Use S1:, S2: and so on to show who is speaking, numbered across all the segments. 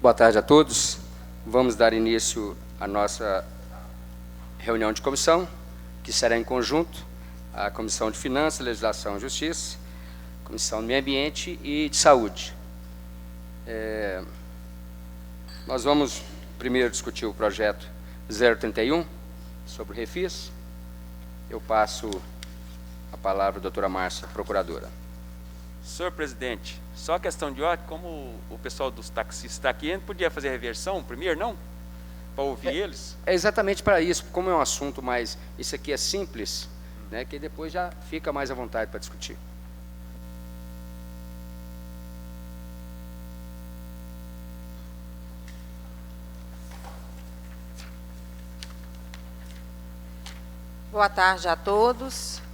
S1: Boa tarde a todos. Vamos dar início à nossa reunião de comissão, que será em conjunto a Comissão de Finanças, Legislação e Justiça, Comissão do Meio Ambiente e de Saúde. Nós vamos primeiro discutir o projeto 031, sobre o refis. Eu passo a palavra à doutora Márcia, procuradora.
S2: Senhor presidente, só questão de ordem, como o pessoal dos taxistas está aqui, a gente podia fazer a reversão primeiro, não? Para ouvir eles?
S1: É exatamente para isso, como é um assunto mais... Isso aqui é simples, né, que depois já fica mais à vontade para discutir.
S3: Boa tarde a todos.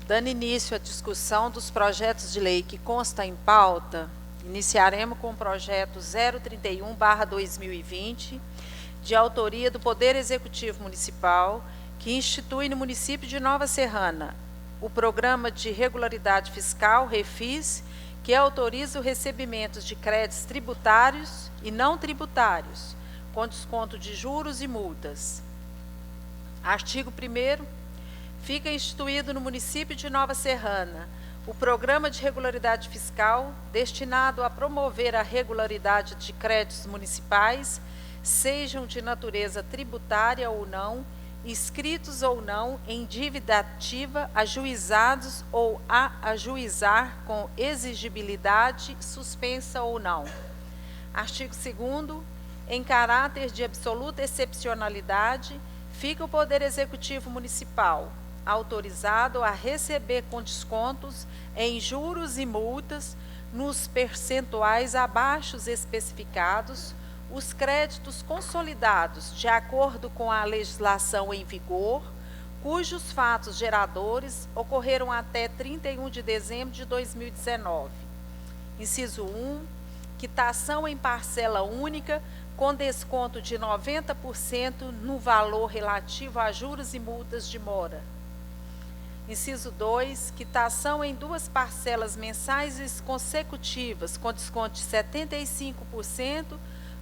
S3: Dando início à discussão dos projetos de lei que consta em pauta, iniciaremos com o projeto 031/2020, de autoria do Poder Executivo Municipal, que institui no município de Nova Serrana o Programa de Regularidade Fiscal, REFIS, que autoriza o recebimento de créditos tributários e não tributários, com desconto de juros e multas. Artigo 1º. Fica instituído no município de Nova Serrana o Programa de Regularidade Fiscal, destinado a promover a regularidade de créditos municipais, sejam de natureza tributária ou não, inscritos ou não em dívida ativa, ajuizados ou a ajuizar com exigibilidade suspensa ou não. Artigo 2º. Em caráter de absoluta excepcionalidade, fica o Poder Executivo Municipal autorizado a receber com descontos em juros e multas, nos percentuais abaixo especificados, os créditos consolidados de acordo com a legislação em vigor, cujos fatos geradores ocorreram até 31 de dezembro de 2019. Inciso 1. Quitação em parcela única, com desconto de 90% no valor relativo a juros e multas de mora. Inciso 2, quitação em 2 parcelas mensais consecutivas, com desconto de 75%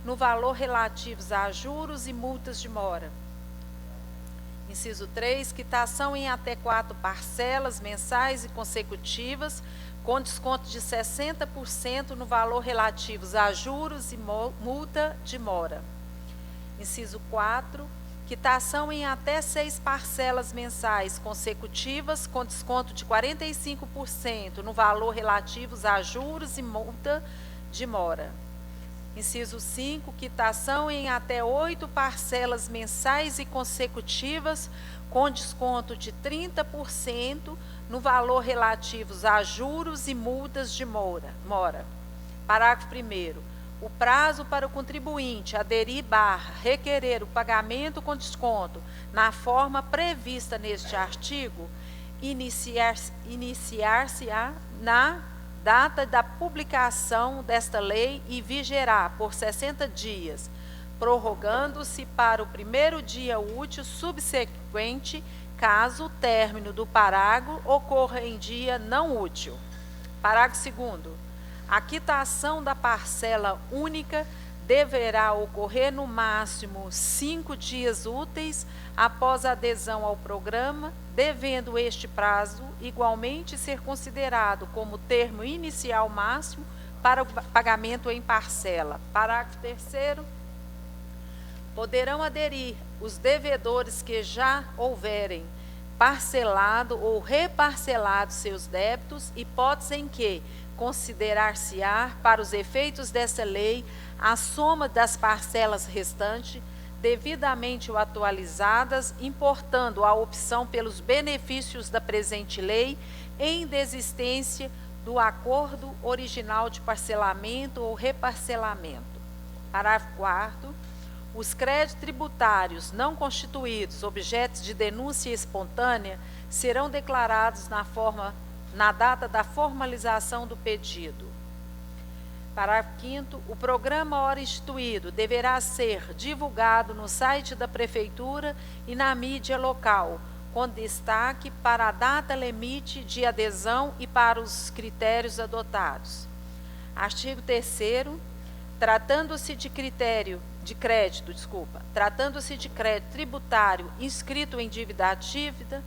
S3: no valor relativos a juros e multas de mora. Inciso 3, quitação em até 4 parcelas mensais e consecutivas, com desconto de 60% no valor relativos a juros e multa de mora. Inciso 4, quitação em até 6 parcelas mensais consecutivas, com desconto de 45% no valor relativos a juros e multa de mora. Inciso 5, quitação em até 8 parcelas mensais e consecutivas, com desconto de 30% no valor relativos a juros e multas de mora. Parágrafo 1º. O prazo para o contribuinte aderir / requerer o pagamento com desconto na forma prevista neste artigo iniciar-se-á na data da publicação desta lei e vigerá por 60 dias, prorrogando-se para o primeiro dia útil subsequente, caso o término do parágrafo ocorra em dia não útil. Parágrafo 2º. A quitação da parcela única deverá ocorrer no máximo 5 dias úteis após a adesão ao programa, devendo este prazo igualmente ser considerado como termo inicial máximo para o pagamento em parcela. Parágrafo 3º. Poderão aderir os devedores que já houverem parcelado ou reparcelado seus débitos, hipótese em que considerar-se-á, para os efeitos dessa lei, a soma das parcelas restantes, devidamente atualizadas, importando a opção pelos benefícios da presente lei, em desistência do acordo original de parcelamento ou reparcelamento. Parágrafo 4º. Os créditos tributários não constituídos objetos de denúncia espontânea serão declarados na data da formalização do pedido. Parágrafo 5º. O programa ora instituído deverá ser divulgado no site da Prefeitura e na mídia local, com destaque para a data limite de adesão e para os critérios adotados. Artigo 3º. tratando-se de crédito tributário inscrito em dívida ativa,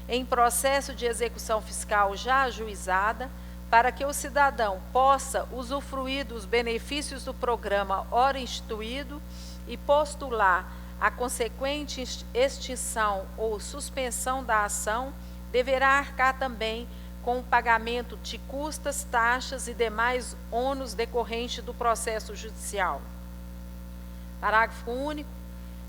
S3: em processo de execução fiscal já ajuizada, para que o cidadão possa usufruir dos benefícios do programa ora instituído e postular a consequente extinção ou suspensão da ação, deverá arcar também com o pagamento de custas, taxas e demais ônus decorrentes do processo judicial. Parágrafo único.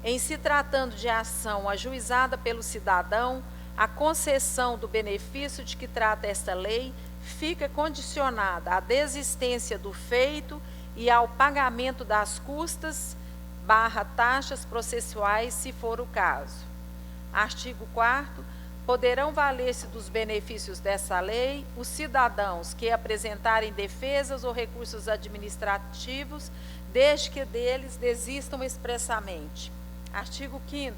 S3: Em se tratando de ação ajuizada pelo cidadão, a concessão do benefício de que trata esta lei fica condicionada à desistência do feito e ao pagamento das custas / taxas processuais, se for o caso. Artigo 4º. Poderão valer-se dos benefícios dessa lei os cidadãos que apresentarem defesas ou recursos administrativos, desde que deles desistam expressamente. Artigo 5º.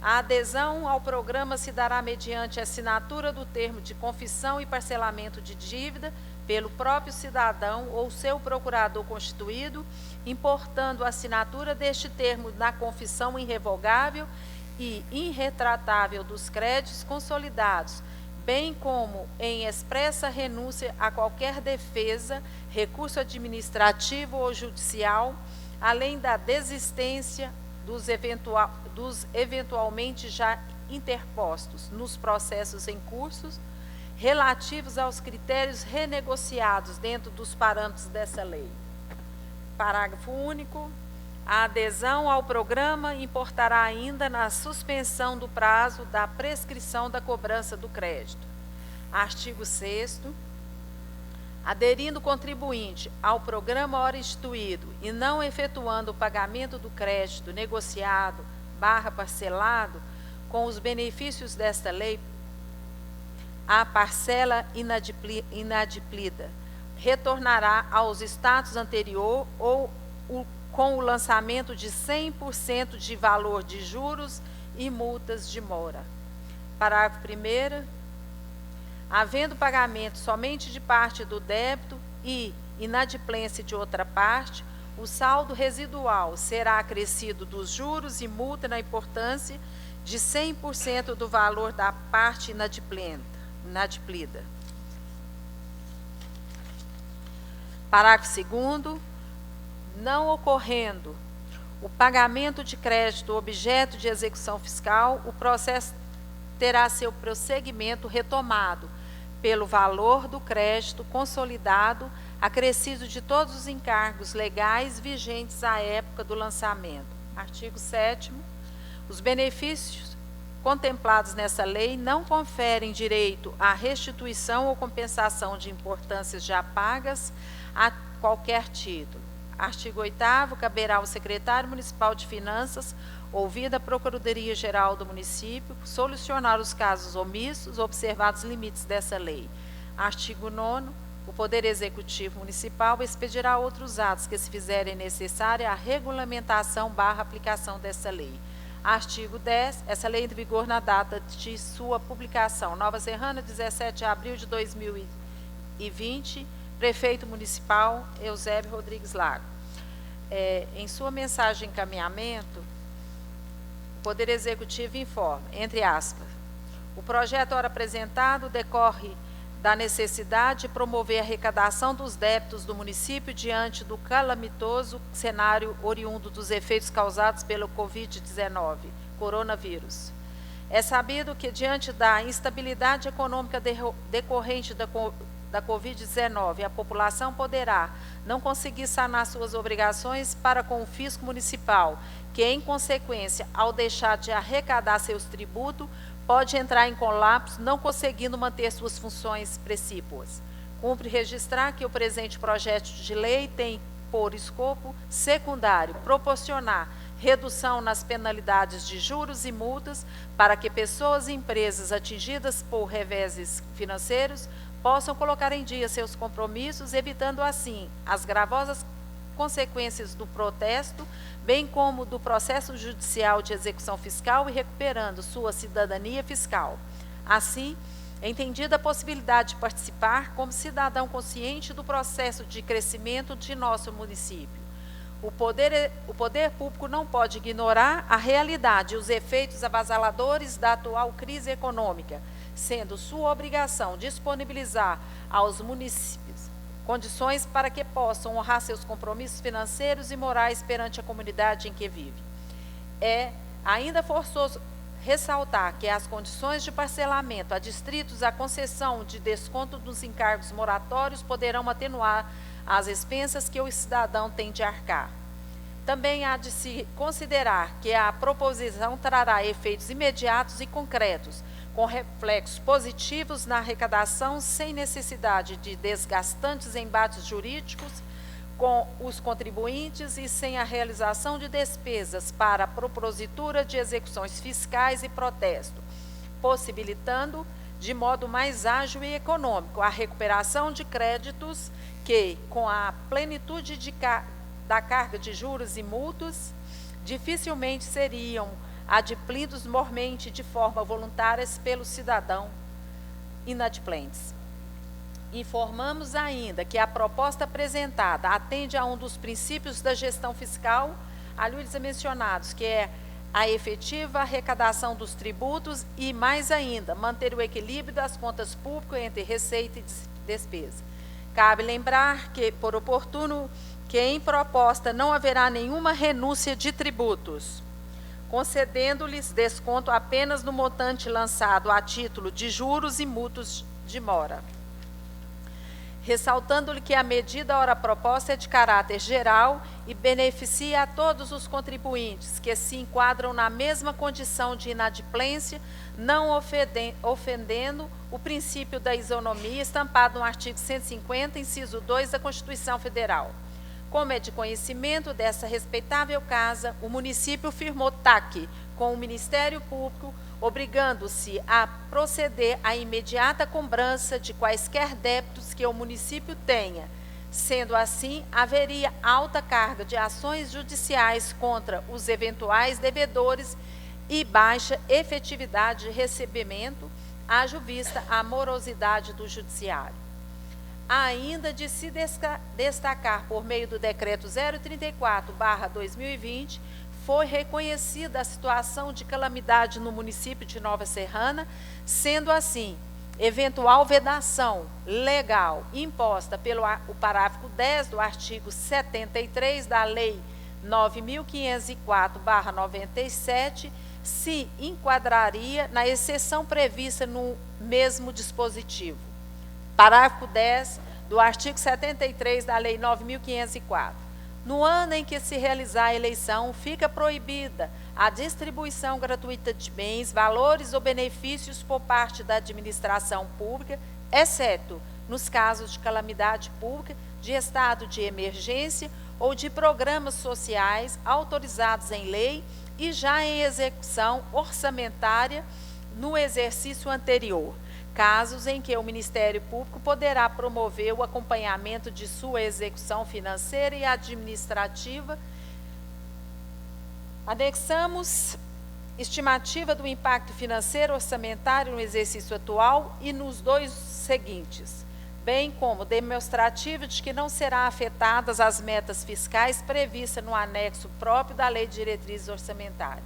S3: A adesão ao programa se dará mediante assinatura do termo de confissão e parcelamento de dívida pelo próprio cidadão ou seu procurador constituído, importando a assinatura deste termo na confissão irrevogável e irretratável dos créditos consolidados, bem como em expressa renúncia a qualquer defesa, recurso administrativo ou judicial, além da desistência dos eventualmente já interpostos nos processos em curso, relativos aos critérios renegociados dentro dos parâmetros dessa lei. Parágrafo único. A adesão ao programa importará ainda na suspensão do prazo da prescrição da cobrança do crédito. Artigo 6º. Aderindo o contribuinte ao programa ora instituído e não efetuando o pagamento do crédito negociado / parcelado com os benefícios desta lei, a parcela inadimplida retornará aos status anterior ou com o lançamento de 100% de valor de juros e multas de mora. Parágrafo 1º. Havendo pagamento somente de parte do débito e inadimplência de outra parte, o saldo residual será acrescido dos juros e multa na importância de 100% do valor da parte inadimplida. Parágrafo 2º. Não ocorrendo o pagamento de crédito objeto de execução fiscal, o processo terá seu prosseguimento retomado pelo valor do crédito consolidado, acrescido de todos os encargos legais vigentes à época do lançamento. Artigo 7º. Os benefícios contemplados nessa lei não conferem direito à restituição ou compensação de importâncias já pagas a qualquer título. Artigo 8º. Caberá ao secretário municipal de Finanças, ouvida a Procuradoria-Geral do município, solucionar os casos omissos, observados os limites dessa lei. Artigo 9º. O Poder Executivo Municipal expedirá outros atos que se fizerem necessária a regulamentação / aplicação dessa lei. Artigo 10. Essa lei entra em vigor na data de sua publicação. Nova Serrana, 17 de abril de 2020. Prefeito Municipal, Eusébio Rodrigues Lago. Em sua mensagem de encaminhamento, o Poder Executivo informa, entre aspas, o projeto ora apresentado decorre da necessidade de promover a arrecadação dos débitos do município diante do calamitoso cenário oriundo dos efeitos causados pelo Covid-19, coronavírus. É sabido que, diante da instabilidade econômica decorrente da Covid-19, a população poderá não conseguir sanar suas obrigações para com o fisco municipal, que, em consequência, ao deixar de arrecadar seus tributos, pode entrar em colapso, não conseguindo manter suas funções precípuas. Cumpre registrar que o presente projeto de lei tem por escopo secundário proporcionar redução nas penalidades de juros e multas para que pessoas e empresas atingidas por reveses financeiros possam colocar em dia seus compromissos, evitando assim as gravosas consequências do protesto, bem como do processo judicial de execução fiscal e recuperando sua cidadania fiscal. Assim, entendida a possibilidade de participar como cidadão consciente do processo de crescimento de nosso município. o poder público não pode ignorar a realidade e os efeitos avassaladores da atual crise econômica, sendo sua obrigação disponibilizar aos municípios condições para que possam honrar seus compromissos financeiros e morais perante a comunidade em que vive. É ainda forçoso ressaltar que as condições de parcelamento a distritos a concessão de desconto dos encargos moratórios poderão atenuar as expensas que o cidadão tem de arcar. Também há de se considerar que a proposição trará efeitos imediatos e concretos, com reflexos positivos na arrecadação, sem necessidade de desgastantes embates jurídicos com os contribuintes e sem a realização de despesas para a propositura de execuções fiscais e protesto, possibilitando, de modo mais ágil e econômico, a recuperação de créditos que, com a plenitude da carga de juros e multas, dificilmente seriam adimplidos mormente de forma voluntária pelo cidadão inadimplentes. Informamos ainda que a proposta apresentada atende a um dos princípios da gestão fiscal, ali mencionados, que é a efetiva arrecadação dos tributos e, mais ainda, manter o equilíbrio das contas públicas entre receita e despesa. Cabe lembrar que, por oportuno, que em proposta não haverá nenhuma renúncia de tributos, concedendo-lhes desconto apenas no montante lançado a título de juros e multas de mora. Ressaltando-lhe que a medida ora proposta é de caráter geral e beneficia a todos os contribuintes que se enquadram na mesma condição de inadimplência, não ofendendo o princípio da isonomia estampado no artigo 150, inciso 2 da Constituição Federal. Como é de conhecimento dessa respeitável casa, o município firmou TAC com o Ministério Público, obrigando-se a proceder à imediata cobrança de quaisquer débitos que o município tenha. Sendo assim, haveria alta carga de ações judiciais contra os eventuais devedores e baixa efetividade de recebimento, haja vista a morosidade do judiciário. Ainda de se destacar por meio do Decreto 034/2020, foi reconhecida a situação de calamidade no município de Nova Serrana, sendo assim, eventual vedação legal imposta pelo o parágrafo 10 do artigo 73 da Lei 9.504/97, se enquadraria na exceção prevista no mesmo dispositivo. Parágrafo 10 do artigo 73 da Lei 9.504. No ano em que se realizar a eleição, fica proibida a distribuição gratuita de bens, valores ou benefícios por parte da administração pública, exceto nos casos de calamidade pública, de estado de emergência ou de programas sociais autorizados em lei e já em execução orçamentária no exercício anterior. Casos em que o Ministério Público poderá promover o acompanhamento de sua execução financeira e administrativa. Anexamos estimativa do impacto financeiro orçamentário no exercício atual e nos dois seguintes, bem como demonstrativo de que não serão afetadas as metas fiscais previstas no anexo próprio da Lei de Diretrizes Orçamentárias.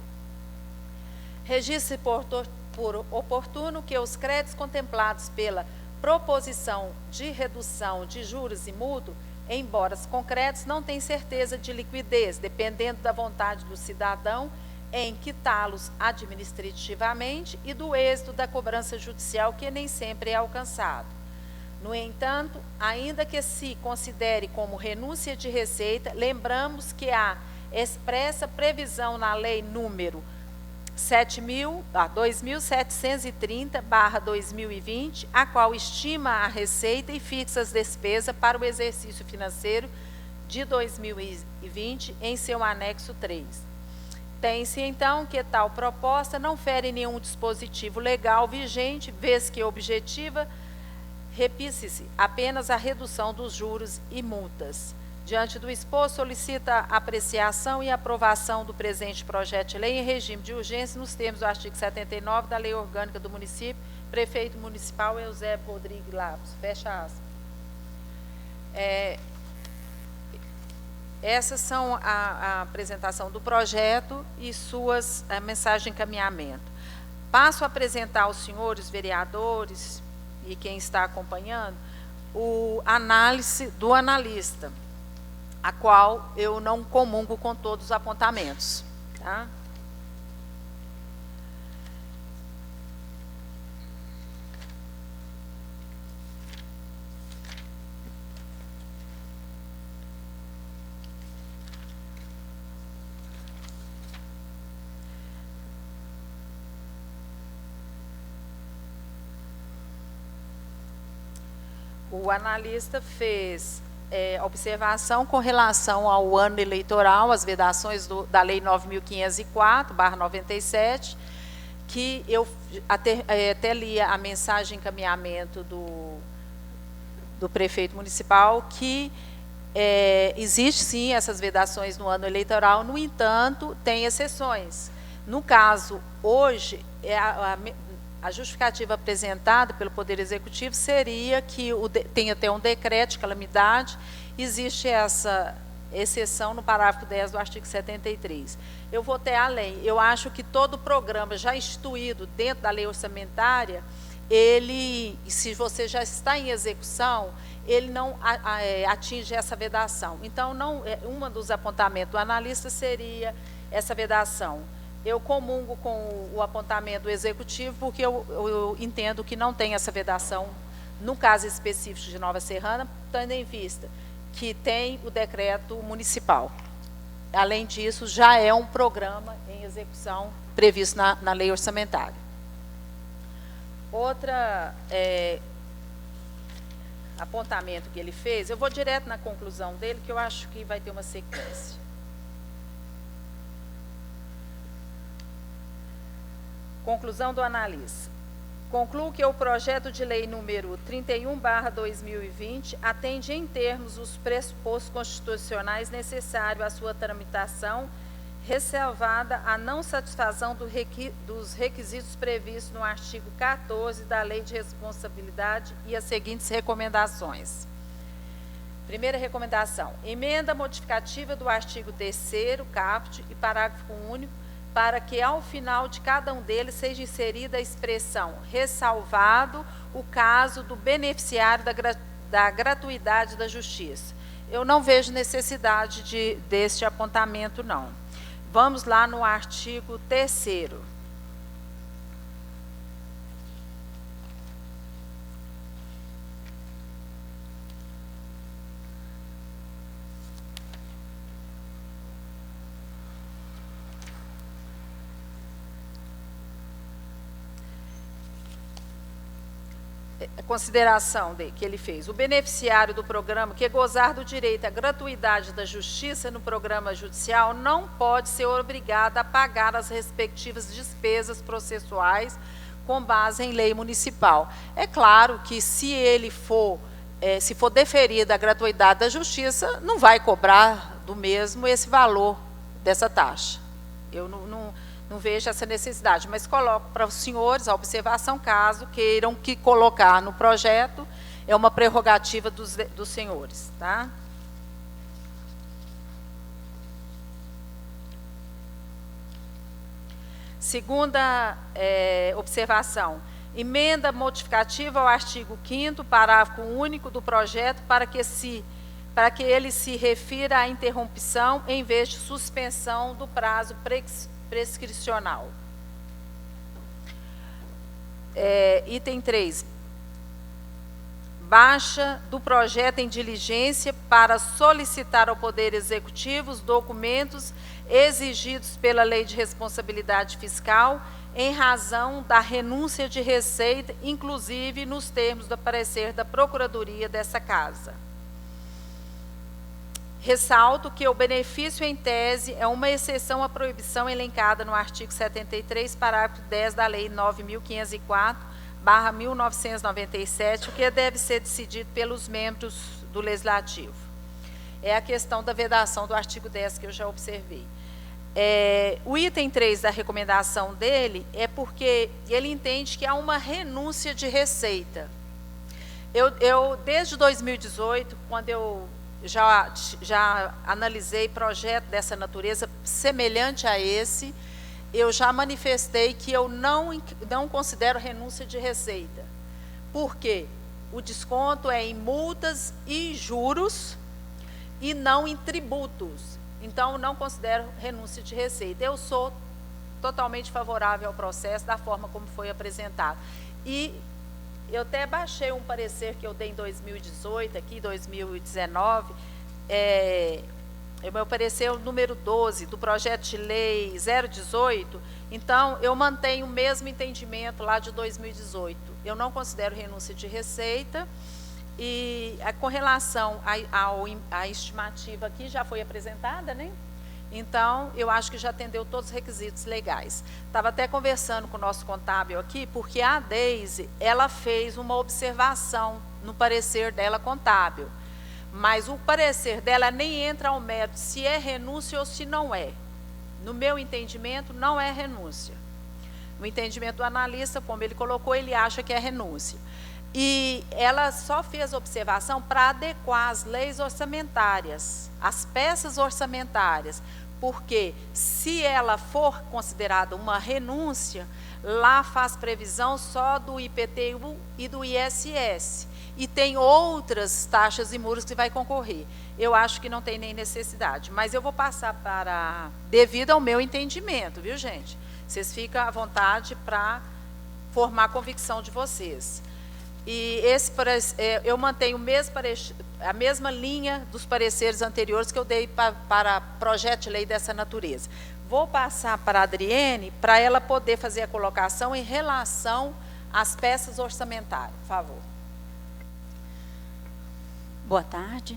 S3: Registre por oportuno que os créditos contemplados pela proposição de redução de juros e multa, embora concretos, não têm certeza de liquidez, dependendo da vontade do cidadão em quitá-los administrativamente e do êxito da cobrança judicial, que nem sempre é alcançado. No entanto, ainda que se considere como renúncia de receita, lembramos que há expressa previsão na Lei número 2.730/2020, a qual estima a receita e fixa as despesas para o exercício financeiro de 2020 em seu anexo 3. Tem-se, então, que tal proposta não fere nenhum dispositivo legal vigente, vez que objetiva, repite-se, apenas a redução dos juros e multas. Diante do exposto, solicita a apreciação e aprovação do presente projeto de lei em regime de urgência, nos termos do artigo 79 da Lei Orgânica do Município, Prefeito Municipal Eusébio Rodrigues Lagos. Fecha aspas. Essas são a apresentação do projeto e a mensagem de encaminhamento. Passo a apresentar aos senhores vereadores e quem está acompanhando o análise do analista, a qual eu não comungo com todos os apontamentos. Tá? O analista fez observação com relação ao ano eleitoral, as vedações da Lei 9.504/97, que eu até li a mensagem de encaminhamento do prefeito municipal, que existe sim essas vedações no ano eleitoral, no entanto, tem exceções. No caso, hoje, a justificativa apresentada pelo Poder Executivo seria que tem até um decreto de calamidade, existe essa exceção no parágrafo 10 do artigo 73. Eu vou até além, eu acho que todo programa já instituído dentro da lei orçamentária, se você já está em execução, ele não atinge essa vedação. Então, um dos apontamentos do analista seria essa vedação. Eu comungo com o apontamento do Executivo, porque eu entendo que não tem essa vedação, no caso específico de Nova Serrana, tendo em vista que tem o decreto municipal. Além disso, já é um programa em execução previsto na lei orçamentária. Outra apontamento que ele fez, eu vou direto na conclusão dele, que eu acho que vai ter uma sequência. Conclusão do analista. Concluo que o projeto de lei número 31/2020 atende em termos os pressupostos constitucionais necessários à sua tramitação, ressalvada a não satisfação dos requisitos previstos no artigo 14 da Lei de Responsabilidade e as seguintes recomendações. Primeira recomendação: emenda modificativa do artigo 3º, caput e parágrafo único, para que, ao final de cada um deles, seja inserida a expressão ressalvado o caso do beneficiário da gratuidade da justiça. Eu não vejo necessidade deste apontamento, não. Vamos lá no artigo 3º. Consideração que ele fez: o beneficiário do programa que gozar do direito à gratuidade da justiça no programa judicial não pode ser obrigado a pagar as respectivas despesas processuais com base em lei municipal. É claro que se for deferida a gratuidade da justiça, não vai cobrar do mesmo esse valor dessa taxa. Eu não vejo essa necessidade, mas coloco para os senhores a observação, caso queiram que colocar no projeto, é uma prerrogativa dos senhores. Tá? Segunda observação: emenda modificativa ao artigo 5º, parágrafo único do projeto, para que ele se refira à interrupção em vez de suspensão do prazo prescricional. Item 3. Baixa do projeto em diligência para solicitar ao Poder Executivo os documentos exigidos pela Lei de Responsabilidade Fiscal em razão da renúncia de receita, inclusive nos termos do parecer da Procuradoria dessa Casa. Ressalto que o benefício em tese é uma exceção à proibição elencada no artigo 73, parágrafo 10 da Lei 9.504/1997, o que deve ser decidido pelos membros do Legislativo. É a questão da vedação do artigo 10 que eu já observei. O item 3 da recomendação dele é porque ele entende que há uma renúncia de receita. Eu desde 2018, quando eu já analisei projeto dessa natureza semelhante a esse. Eu já manifestei que eu não considero renúncia de receita. Por quê? O desconto é em multas e juros e não em tributos. Então, não considero renúncia de receita. Eu sou totalmente favorável ao processo da forma como foi apresentado. E eu até baixei um parecer que eu dei em 2018, aqui 2019, o meu parecer é o número 12 do projeto de lei 018, então eu mantenho o mesmo entendimento lá de 2018. Eu não considero renúncia de receita e com relação à estimativa aqui já foi apresentada, né? Então, eu acho que já atendeu todos os requisitos legais. Estava até conversando com o nosso contábil aqui, porque a Deise, ela fez uma observação no parecer dela contábil. Mas o parecer dela nem entra ao mérito se é renúncia ou se não é. No meu entendimento, não é renúncia. No entendimento do analista, como ele colocou, ele acha que é renúncia. E ela só fez observação para adequar as leis orçamentárias, as peças orçamentárias, porque se ela for considerada uma renúncia, lá faz previsão só do IPTU e do ISS. E tem outras taxas e muros que vai concorrer. Eu acho que não tem nem necessidade, mas eu vou passar para, devido ao meu entendimento, viu, gente? Vocês ficam à vontade para formar a convicção de vocês. E eu mantenho a mesma linha dos pareceres anteriores que eu dei para projeto de lei dessa natureza. Vou passar para a Adriene, para ela poder fazer a colocação em relação às peças orçamentárias. Por favor.
S4: Boa tarde.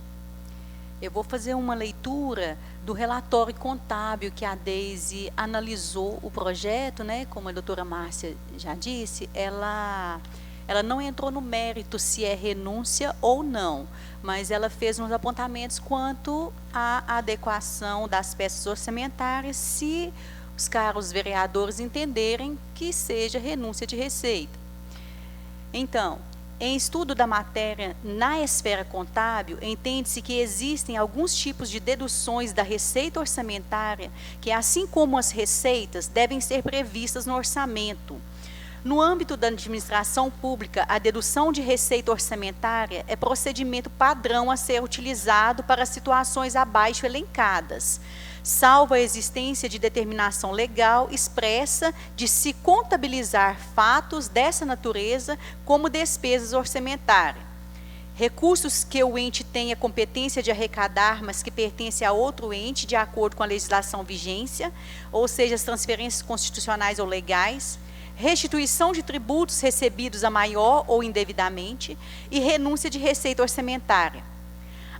S4: Eu vou fazer uma leitura do relatório contábil que a Deise analisou o projeto, né? Como a doutora Márcia já disse, ela não entrou no mérito se é renúncia ou não, mas ela fez uns apontamentos quanto à adequação das peças orçamentárias, se os caros vereadores entenderem que seja renúncia de receita. Então, em estudo da matéria na esfera contábil, entende-se que existem alguns tipos de deduções da receita orçamentária que, assim como as receitas, devem ser previstas no orçamento. No âmbito da administração pública, a dedução de receita orçamentária é procedimento padrão a ser utilizado para situações abaixo elencadas, salvo a existência de determinação legal expressa de se contabilizar fatos dessa natureza como despesas orçamentárias. Recursos que o ente tenha competência de arrecadar, mas que pertencem a outro ente, de acordo com a legislação vigência, ou seja, as transferências constitucionais ou legais, restituição de tributos recebidos a maior ou indevidamente e renúncia de receita orçamentária.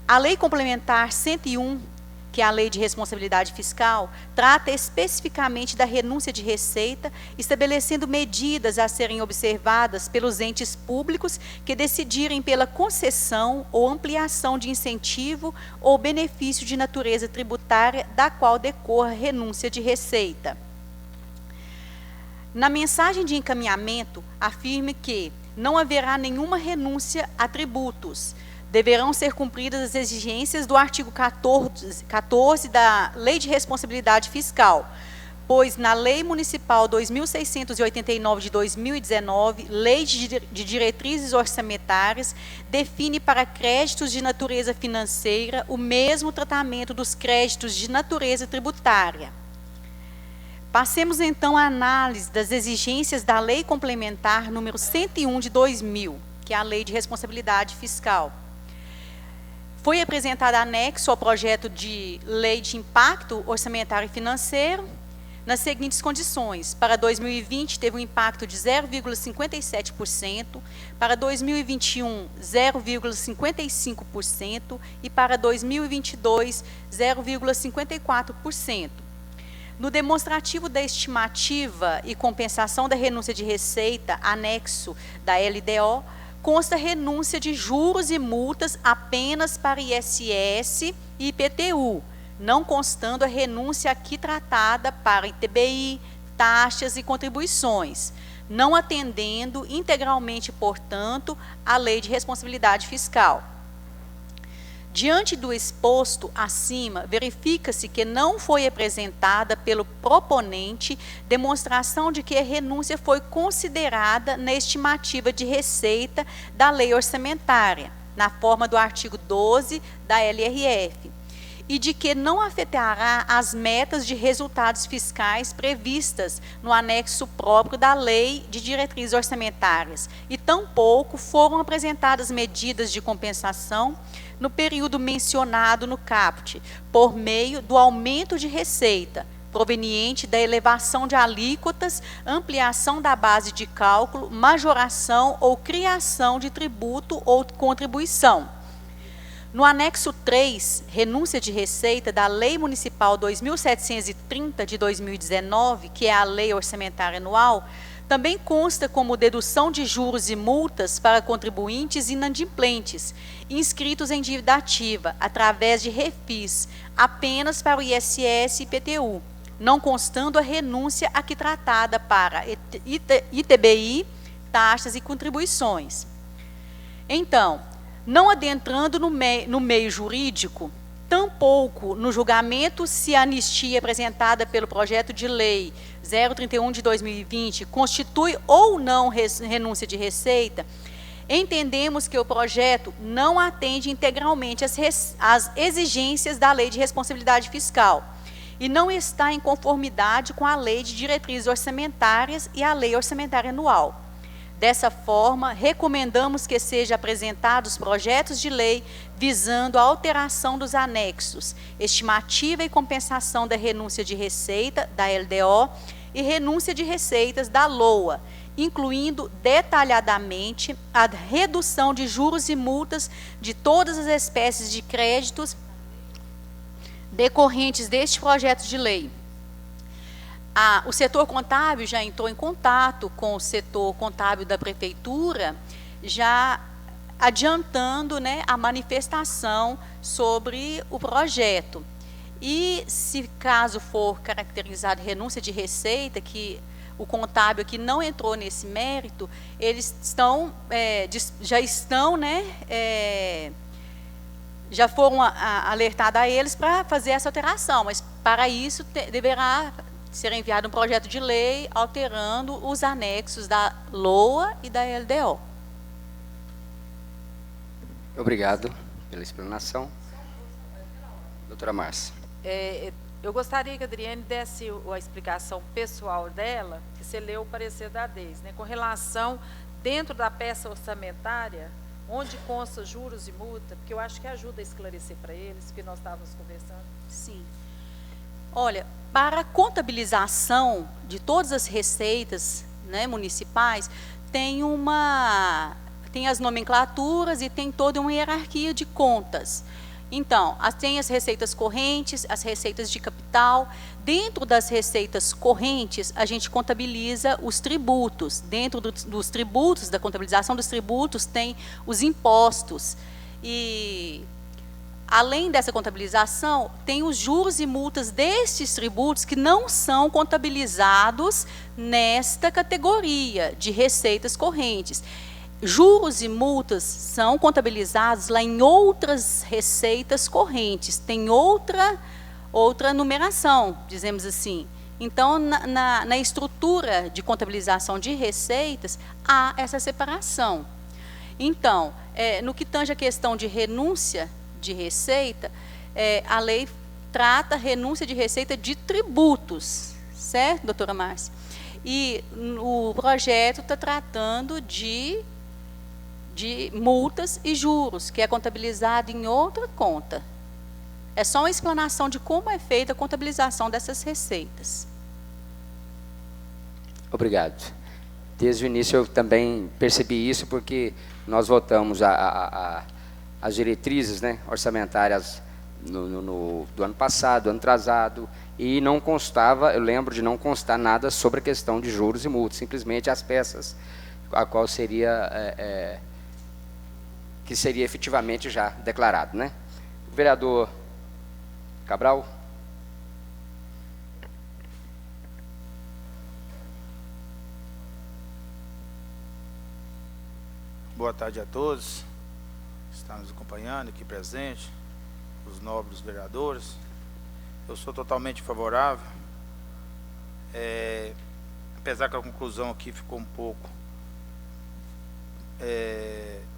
S4: A Lei Complementar 101, que é a Lei de Responsabilidade Fiscal, trata especificamente da renúncia de receita, estabelecendo medidas a serem observadas pelos entes públicos que decidirem pela concessão ou ampliação de incentivo ou benefício de natureza tributária da qual decorra renúncia de receita. Na mensagem de encaminhamento, afirma que não haverá nenhuma renúncia a tributos. Deverão ser cumpridas as exigências do artigo 14 da Lei de Responsabilidade Fiscal, pois na Lei Municipal 2689 de 2019, Lei de Diretrizes Orçamentárias, define para créditos de natureza financeira o mesmo tratamento dos créditos de natureza tributária. Passemos então à análise das exigências da Lei Complementar número 101 de 2000, que é a Lei de Responsabilidade Fiscal. Foi apresentado anexo ao projeto de Lei de Impacto Orçamentário e Financeiro, nas seguintes condições: para 2020 teve um impacto de 0,57%, para 2021 0,55% e para 2022 0,54%. No demonstrativo da estimativa e compensação da renúncia de receita, anexo da LDO, consta renúncia de juros e multas apenas para ISS e IPTU, não constando a renúncia aqui tratada para ITBI, taxas e contribuições, não atendendo integralmente, portanto, à Lei de Responsabilidade Fiscal. Diante do exposto acima, verifica-se que não foi apresentada pelo proponente demonstração de que a renúncia foi considerada na estimativa de receita da lei orçamentária, na forma do artigo 12 da LRF, e de que não afetará as metas de resultados fiscais previstas no anexo próprio da Lei de Diretrizes Orçamentárias, e tampouco foram apresentadas medidas de compensação no período mencionado no caput, por meio do aumento de receita, proveniente da elevação de alíquotas, ampliação da base de cálculo, majoração ou criação de tributo ou contribuição. No anexo 3, renúncia de receita da Lei Municipal 2730 de 2019, que é a Lei Orçamentária Anual, também consta como dedução de juros e multas para contribuintes inadimplentes, inscritos em dívida ativa, através de refis, apenas para o ISS e IPTU, não constando a renúncia aqui tratada para ITBI, taxas e contribuições. Então, não adentrando no meio jurídico, tampouco no julgamento se a anistia apresentada pelo projeto de lei 031 de 2020 constitui ou não renúncia de receita, entendemos que o projeto não atende integralmente às exigências da Lei de Responsabilidade Fiscal e não está em conformidade com a Lei de Diretrizes Orçamentárias e a Lei Orçamentária Anual. Dessa forma, recomendamos que sejam apresentados projetos de lei visando a alteração dos anexos, estimativa e compensação da renúncia de receita, da LDO, e renúncia de receitas da LOA, incluindo detalhadamente a redução de juros e multas de todas as espécies de créditos decorrentes deste projeto de lei. O setor contábil já entrou em contato com o setor contábil da prefeitura, já adiantando, né, a manifestação sobre o projeto. E se caso for caracterizado renúncia de receita, que o contábil aqui não entrou nesse mérito, eles estão, já estão, né, já foram alertados a eles para fazer essa alteração, mas para isso deverá ser enviado um projeto de lei alterando os anexos da LOA e da LDO.
S1: Obrigado pela explanação. Doutora Márcia.
S3: Eu gostaria que a Adriane desse a explicação pessoal dela, que você leu o parecer da DEIS, né, com relação, dentro da peça orçamentária, onde consta juros e multa, porque eu acho que ajuda a esclarecer para eles, o que nós estávamos conversando.
S4: Sim. Olha, para a contabilização de todas as receitas, né, municipais, tem as nomenclaturas e tem toda uma hierarquia de contas. Então, tem as receitas correntes, as receitas de capital. Dentro das receitas correntes, a gente contabiliza os tributos. Dentro dos tributos, da contabilização dos tributos, tem os impostos. E, além dessa contabilização, tem os juros e multas destes tributos que não são contabilizados nesta categoria de receitas correntes. Juros e multas são contabilizados lá em outras receitas correntes, tem outra numeração, dizemos assim. Então, na estrutura de contabilização de receitas, há essa separação. Então, no que tange a questão de renúncia de receita, a lei trata renúncia de receita de tributos, certo, doutora Márcia? E o projeto está tratando de multas e juros, que é contabilizado em outra conta. É só uma explanação de como é feita a contabilização dessas receitas.
S1: Obrigado. Desde o início eu também percebi isso, porque nós votamos as diretrizes, né, orçamentárias do ano passado, ano atrasado, e não constava, eu lembro de não constar nada sobre a questão de juros e multas, simplesmente as peças, a qual seria... que seria efetivamente já declarado, né? O vereador Cabral.
S5: Boa tarde a todos que estão nos acompanhando aqui presente. os nobres vereadores. Eu sou totalmente favorável, apesar que a conclusão aqui ficou um pouco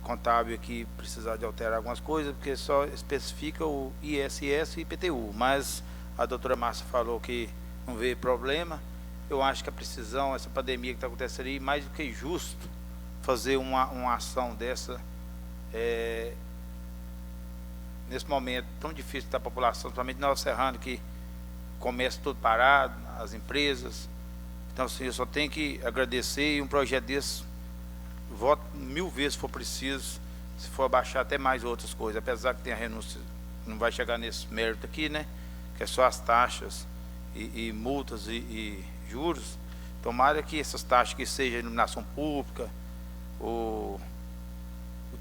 S5: contábil aqui, precisar de alterar algumas coisas, porque só especifica o ISS e IPTU, mas a doutora Márcia falou que não vê problema. Eu acho que a precisão, essa pandemia que está acontecendo aí, mais do que justo fazer uma ação dessa, nesse momento tão difícil da população, principalmente na Nova Serrana, que comércio todo parado, as empresas. Então, assim, eu só tenho que agradecer, e um projeto desse, voto 1000 vezes se for preciso, se for abaixar até mais outras coisas, apesar que tem a renúncia, não vai chegar nesse mérito aqui, né, que é só as taxas e multas e juros. Tomara que essas taxas, que seja a iluminação pública, o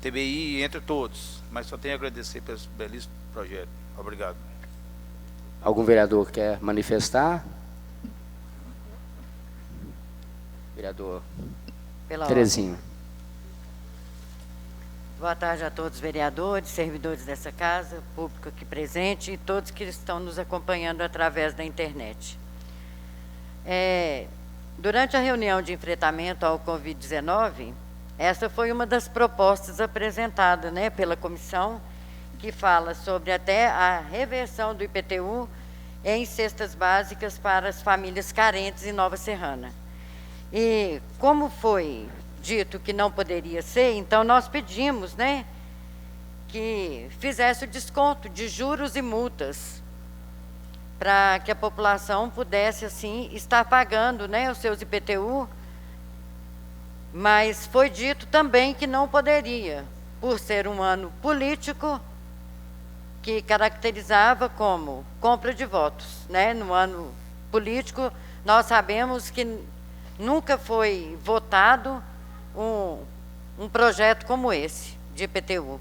S5: TBI, entre todos, mas só tenho a agradecer pelo belíssimo projeto. Obrigado.
S1: Algum vereador quer manifestar? Vereador Terezinha.
S6: Boa tarde a todos os vereadores, servidores dessa casa, público aqui presente e todos que estão nos acompanhando através da internet. Durante a reunião de enfrentamento ao Covid-19, essa foi uma das propostas apresentadas, né, pela comissão, que fala sobre até a reversão do IPTU em cestas básicas para as famílias carentes em Nova Serrana. E como foi dito que não poderia ser, então nós pedimos, né, que fizesse o desconto de juros e multas, para que a população pudesse, assim, estar pagando, né, os seus IPTU, mas foi dito também que não poderia, por ser um ano político, que caracterizava como compra de votos, né? No ano político, nós sabemos que nunca foi votado um projeto como esse, de IPTU.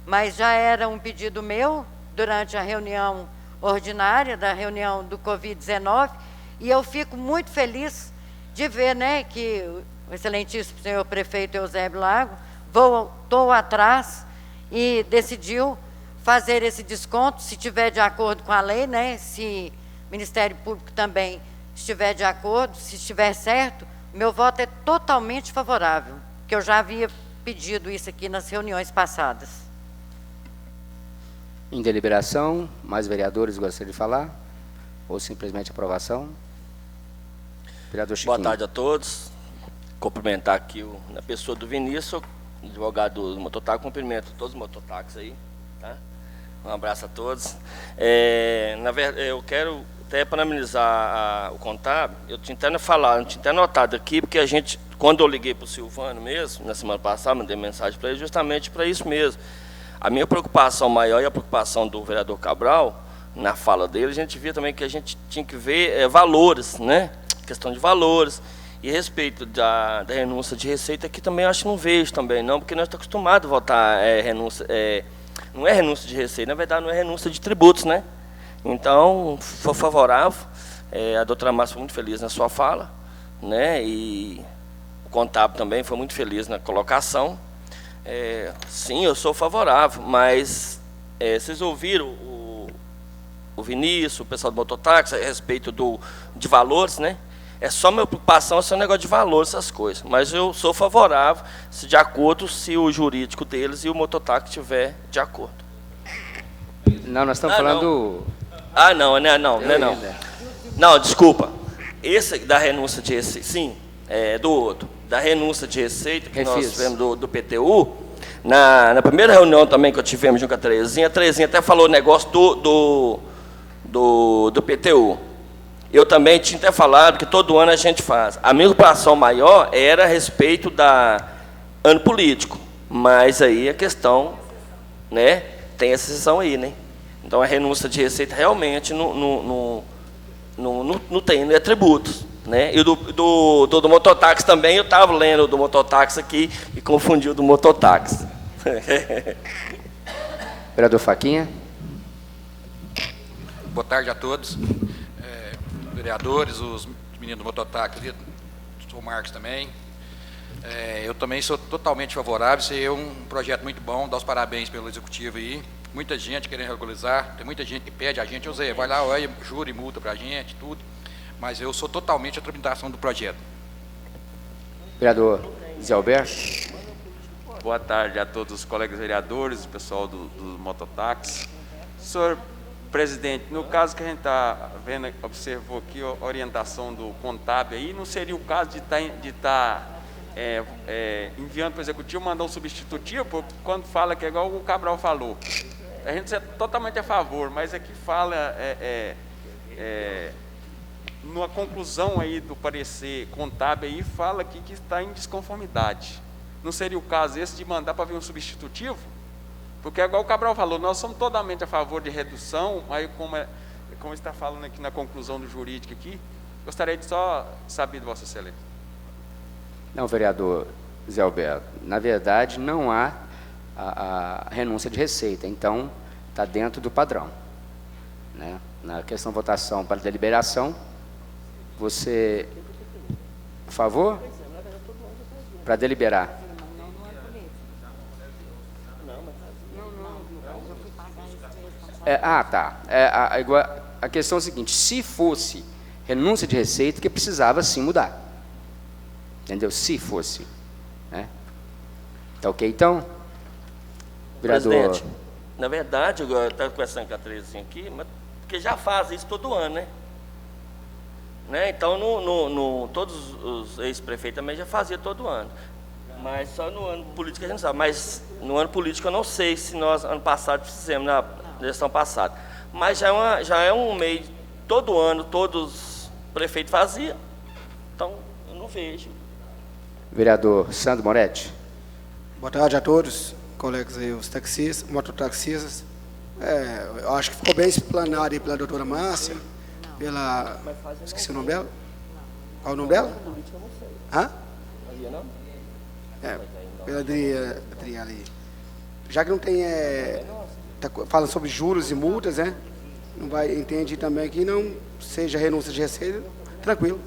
S6: Mas já era um pedido meu, durante a reunião ordinária, da reunião do Covid-19, e eu fico muito feliz de ver, né, que o excelentíssimo senhor prefeito Eusébio Lago voltou atrás e decidiu fazer esse desconto, se tiver de acordo com a lei, né? Se o Ministério Público também estiver de acordo, se estiver certo, meu voto é totalmente favorável, que eu já havia pedido isso aqui nas reuniões passadas.
S1: Em deliberação, mais vereadores gostariam de falar? Ou simplesmente aprovação? Vereador Chiquinho.
S7: Boa tarde a todos. Cumprimentar aqui na pessoa do Vinícius, advogado do mototáxi, cumprimento todos os mototáxis aí, tá? Um abraço a todos. Na verdade, eu quero até parabenizar o contábil. Eu tinha até anotado aqui, porque a gente, quando eu liguei para o Silvano mesmo, na semana passada, mandei mensagem para ele justamente para isso mesmo. A minha preocupação maior e a preocupação do vereador Cabral, na fala dele, a gente via também que a gente tinha que ver valores, né? Questão de valores. E a respeito da renúncia de receita, aqui também eu acho que não vejo também, não, porque nós estamos acostumados a votar renúncia. Não é renúncia de receita, na verdade não é renúncia de tributos, né? Então, foi favorável. A doutora Márcia foi muito feliz na sua fala, né? E o contábil também foi muito feliz na colocação. Sim, eu sou favorável, mas vocês ouviram o Vinícius, o pessoal do mototáxi, a respeito de valores, né? É só minha preocupação esse negócio de valores, essas coisas. Mas eu sou favorável, de acordo, se o jurídico deles e o mototáxi estiver de acordo.
S1: Não, nós estamos falando...
S7: Não. Não, desculpa. Esse da renúncia de receita, sim, do outro. Da renúncia de receita, que nós tivemos do PTU, na primeira reunião também que eu tivemos junto com a Terezinha até falou o negócio do PTU. Eu também tinha até falado que todo ano a gente faz. A minha preocupação maior era a respeito da ano político, mas aí a questão, né, tem essa exceção aí, né? Então a renúncia de receita realmente não tem, não é tributos, né? E do mototáxi também, eu estava lendo o do mototáxi aqui e confundi o do mototáxi.
S1: Vereador Faquinha.
S8: Boa tarde a todos. Vereadores, os meninos do mototáxi, o Marcos também. Eu também sou totalmente favorável, isso é um projeto muito bom, dá os parabéns pelo executivo aí, muita gente querendo regularizar, tem muita gente que pede a gente, Zé, vai lá, olha, juro e multa para a gente, tudo, mas eu sou totalmente a tramitação do projeto.
S1: Vereador Zé Alberto.
S2: Boa tarde a todos os colegas vereadores, o pessoal do mototáxi. Senhor presidente, no caso que a gente está vendo, observou aqui a orientação do contábil aí, não seria o caso de estar enviando para o executivo, mandar um substitutivo, porque quando fala que é igual o Cabral falou, a gente é totalmente a favor, mas aqui fala numa conclusão aí do parecer contábil aí, fala aqui que está em desconformidade. Não seria o caso esse de mandar para ver um substitutivo? Porque, igual o Cabral falou, nós somos totalmente a favor de redução, aí como está falando aqui na conclusão do jurídico aqui, gostaria de só saber de Vossa Excelência.
S1: Não, vereador Zé Alberto, na verdade não há a renúncia de receita, então está dentro do padrão, né? Na questão de votação para deliberação, você, por favor, para deliberar. Tá. A questão é a seguinte, se fosse renúncia de receita, que precisava sim mudar. Entendeu? Se fosse. Né? Tá ok, então? Vereador...
S7: Presidente, na verdade, eu estava conversando com a Terezinha aqui, mas porque já faz isso todo ano, né? Então, todos os ex-prefeitos também já faziam todo ano. Mas só no ano político a gente sabe. Mas no ano político eu não sei se nós, ano passado, fizemos na gestão passada. Mas já é um meio, todo ano, todos os prefeitos faziam. Então, eu não vejo.
S1: Vereador Sandro Moretti.
S9: Boa tarde a todos, colegas aí, os taxistas, mototaxistas. Eu acho que ficou bem explanado aí pela doutora Márcia, esqueci o nome dela? Qual o nome dela? Hã? Pela Adriana aí. Já que não tem, tá falando sobre juros e multas, né? Não vai, entende também que não seja renúncia de receita, tranquilo.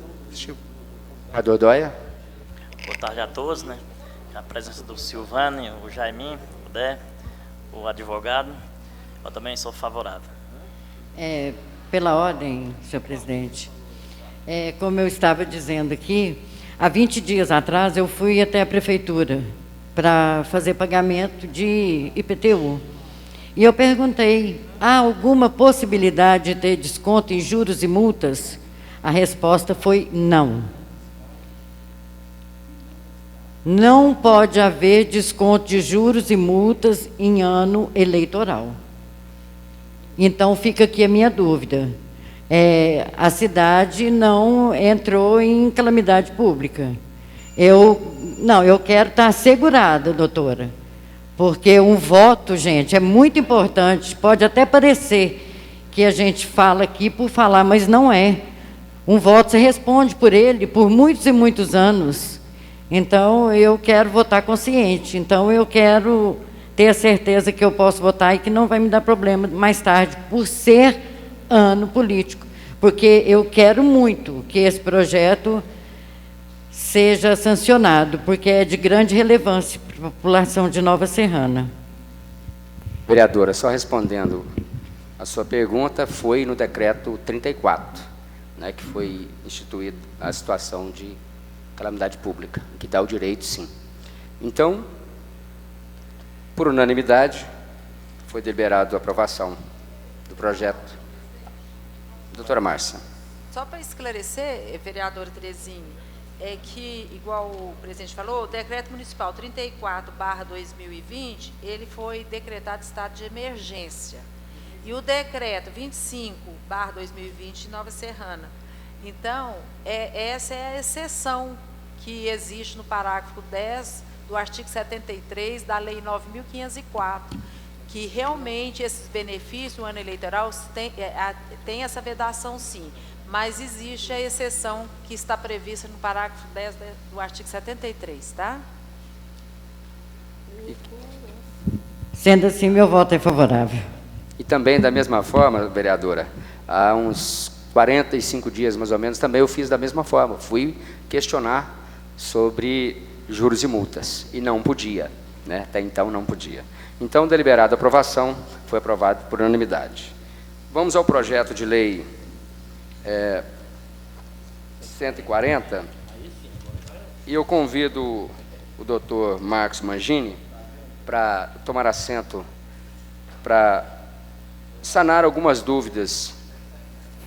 S1: Vereador Dóia.
S10: Boa tarde a todos, né? A presença do Silvani, o Jaiminho, o Dé, o advogado, eu também sou favorável.
S6: Pela ordem, senhor presidente, como eu estava dizendo aqui, há 20 dias atrás eu fui até a prefeitura para fazer pagamento de IPTU. E eu perguntei, há alguma possibilidade de ter desconto em juros e multas? A resposta foi não. Não pode haver desconto de juros e multas em ano eleitoral. Então, fica aqui a minha dúvida. A cidade não entrou em calamidade pública. Eu quero estar assegurada, doutora, porque um voto, gente, é muito importante. Pode até parecer que a gente fala aqui por falar, mas não é. Um voto, você responde por ele por muitos e muitos anos. Então, eu quero votar consciente. Então, eu quero ter a certeza que eu posso votar e que não vai me dar problema mais tarde, por ser ano político. Porque eu quero muito que esse projeto seja sancionado, porque é de grande relevância para a população de Nova Serrana.
S1: Vereadora, só respondendo a sua pergunta, foi no decreto 34, né, que foi instituída a situação de calamidade pública, que dá o direito, sim. Então, por unanimidade, foi deliberado a aprovação do projeto. Doutora Márcia.
S3: Só para esclarecer, vereadora Terezinha, é que, igual o presidente falou, o decreto municipal 34/2020, ele foi decretado estado de emergência. E o decreto 25/2020 de Nova Serrana. Então, essa é a exceção que existe no parágrafo 10 do artigo 73 da Lei 9.504, que realmente esses benefícios no ano eleitoral tem essa vedação, sim, mas existe a exceção que está prevista no parágrafo 10 do artigo 73, tá?
S6: Sendo assim, meu voto é favorável.
S1: E também, da mesma forma, vereadora, há uns 45 dias, mais ou menos, também eu fiz da mesma forma. Fui questionar sobre juros e multas, e não podia. né? Até então não podia. Então, deliberada a aprovação, foi aprovado por unanimidade. Vamos ao projeto de lei 140, e eu convido o doutor Marcos Mangini para tomar assento, para sanar algumas dúvidas,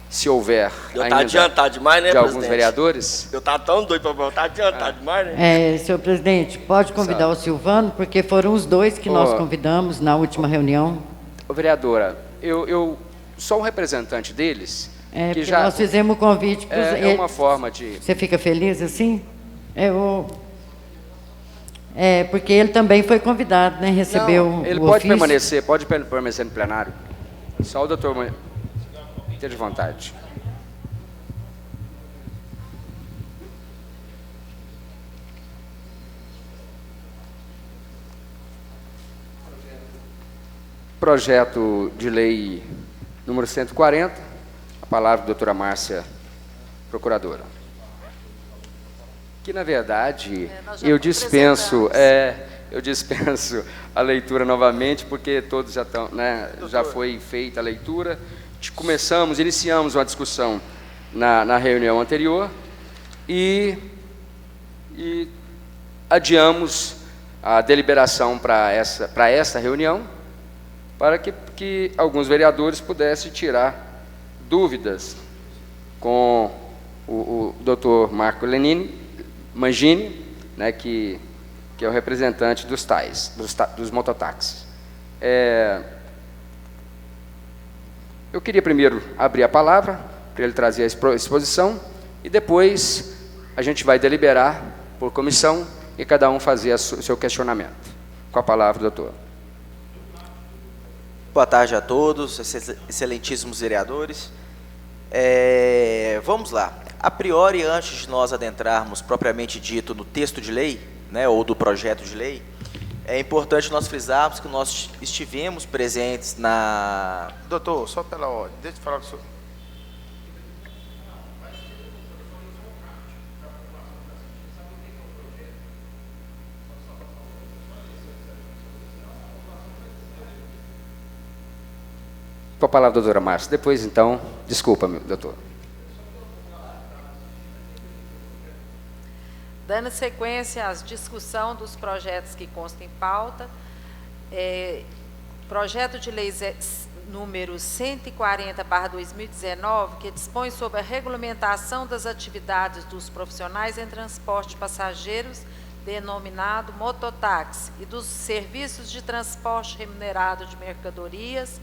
S1: se houver
S7: Eu
S1: ainda,
S7: tá adiantado demais, né,
S1: de alguns
S7: presidente?
S1: vereadores.
S7: Eu estava tão doido para votar, adiantado demais, né?
S6: Senhor presidente, pode convidar o Silvano, porque foram os dois que nós convidamos na última reunião.
S1: Vereadora, eu sou um representante deles, que
S6: Porque
S1: já
S6: nós fizemos o convite para os...
S1: é uma forma de...
S6: Você fica feliz assim? Porque ele também foi convidado, né? Recebeu
S1: Não, ele
S6: o
S1: pode
S6: ofício.
S1: permanecer no plenário. Só o doutor... Esteja de vontade. Projeto de lei número 140, a palavra da doutora Márcia, procuradora. Que, na verdade, eu dispenso a leitura novamente, porque todos já estão, né, já foi feita a leitura. Iniciamos uma discussão na reunião anterior e adiamos a deliberação para essa reunião, para que alguns vereadores pudessem tirar dúvidas com o doutor Marco Mangini, né, que é o representante dos mototáxis. Eu queria primeiro abrir a palavra, para ele trazer a exposição, e depois a gente vai deliberar por comissão e cada um fazer o seu questionamento. Com a palavra, doutor.
S11: Boa tarde a todos, excelentíssimos vereadores. Vamos lá. A priori, antes de nós adentrarmos propriamente dito no texto de lei, né, ou do projeto de lei, é importante nós frisarmos que nós estivemos presentes na...
S5: Doutor, só pela ordem, deixa eu falar com o senhor.
S1: Com a palavra, doutora Márcia. Depois, então, desculpa, meu doutor.
S3: Dando sequência à discussão dos projetos que constam em pauta, projeto de lei número 140/2019, que dispõe sobre a regulamentação das atividades dos profissionais em transporte de passageiros, denominado mototáxi, e dos serviços de transporte remunerado de mercadorias,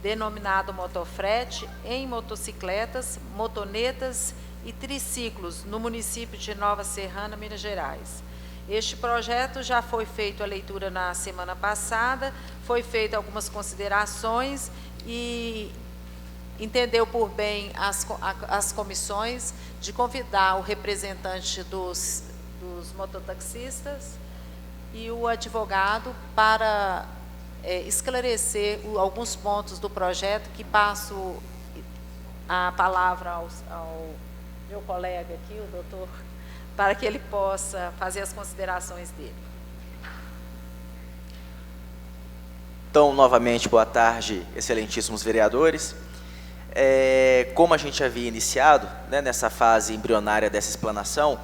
S3: denominado motofrete, em motocicletas, motonetas e triciclos, no município de Nova Serrana, Minas Gerais. Este projeto já foi feito a leitura na semana passada, foi feita algumas considerações e entendeu por bem as comissões de convidar o representante dos mototaxistas e o advogado para esclarecer alguns pontos do projeto, que passo a palavra ao meu colega aqui, o doutor, para que ele possa fazer as considerações dele.
S11: Então, novamente, boa tarde, excelentíssimos vereadores. Como a gente havia iniciado, né, nessa fase embrionária dessa explanação,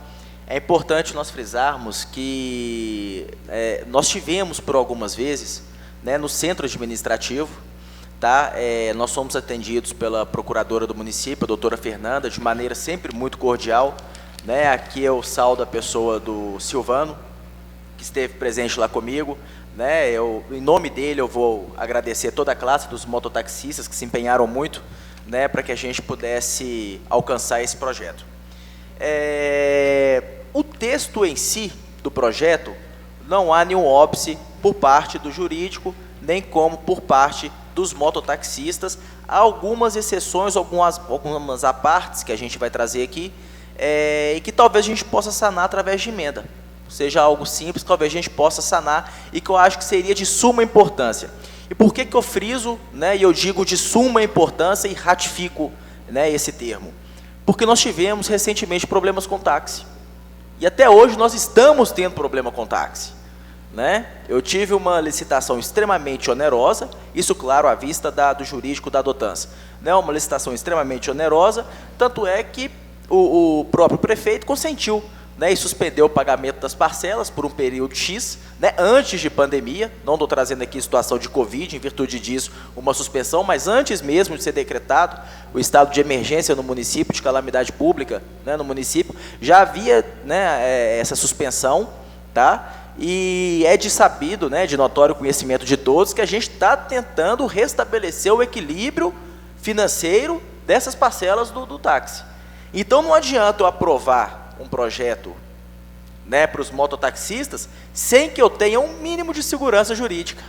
S11: é importante nós frisarmos que nós tivemos, por algumas vezes, né, no centro administrativo, tá? Nós somos atendidos pela procuradora do município, a doutora Fernanda, de maneira sempre muito cordial, né? Aqui eu saldo a pessoa do Silvano, que esteve presente lá comigo, né? Em nome dele, eu vou agradecer toda a classe dos mototaxistas que se empenharam muito, né, para que a gente pudesse alcançar esse projeto. O texto em si do projeto, não há nenhum óbice por parte do jurídico, nem como por parte dos mototaxistas. Há algumas exceções, algumas apartes que a gente vai trazer aqui, e que talvez a gente possa sanar através de emenda. Seja algo simples, talvez a gente possa sanar, e que eu acho que seria de suma importância. E por que eu friso, né, e eu digo de suma importância e ratifico, né, esse termo? Porque nós tivemos recentemente problemas com táxi. E até hoje nós estamos tendo problema com táxi. né? Eu tive uma licitação extremamente onerosa, isso, claro, à vista do jurídico da Dotança. Né? Uma licitação extremamente onerosa, tanto é que o próprio prefeito consentiu, né, e suspendeu o pagamento das parcelas por um período X, né, antes de pandemia. Não estou trazendo aqui situação de Covid, em virtude disso, uma suspensão, mas antes mesmo de ser decretado o estado de emergência no município, de calamidade pública, né, no município, já havia, né, essa suspensão, tá? E é de sabido, né, de notório conhecimento de todos, que a gente está tentando restabelecer o equilíbrio financeiro dessas parcelas do táxi. Então não adianta eu aprovar um projeto, né, para os mototaxistas sem que eu tenha um mínimo de segurança jurídica,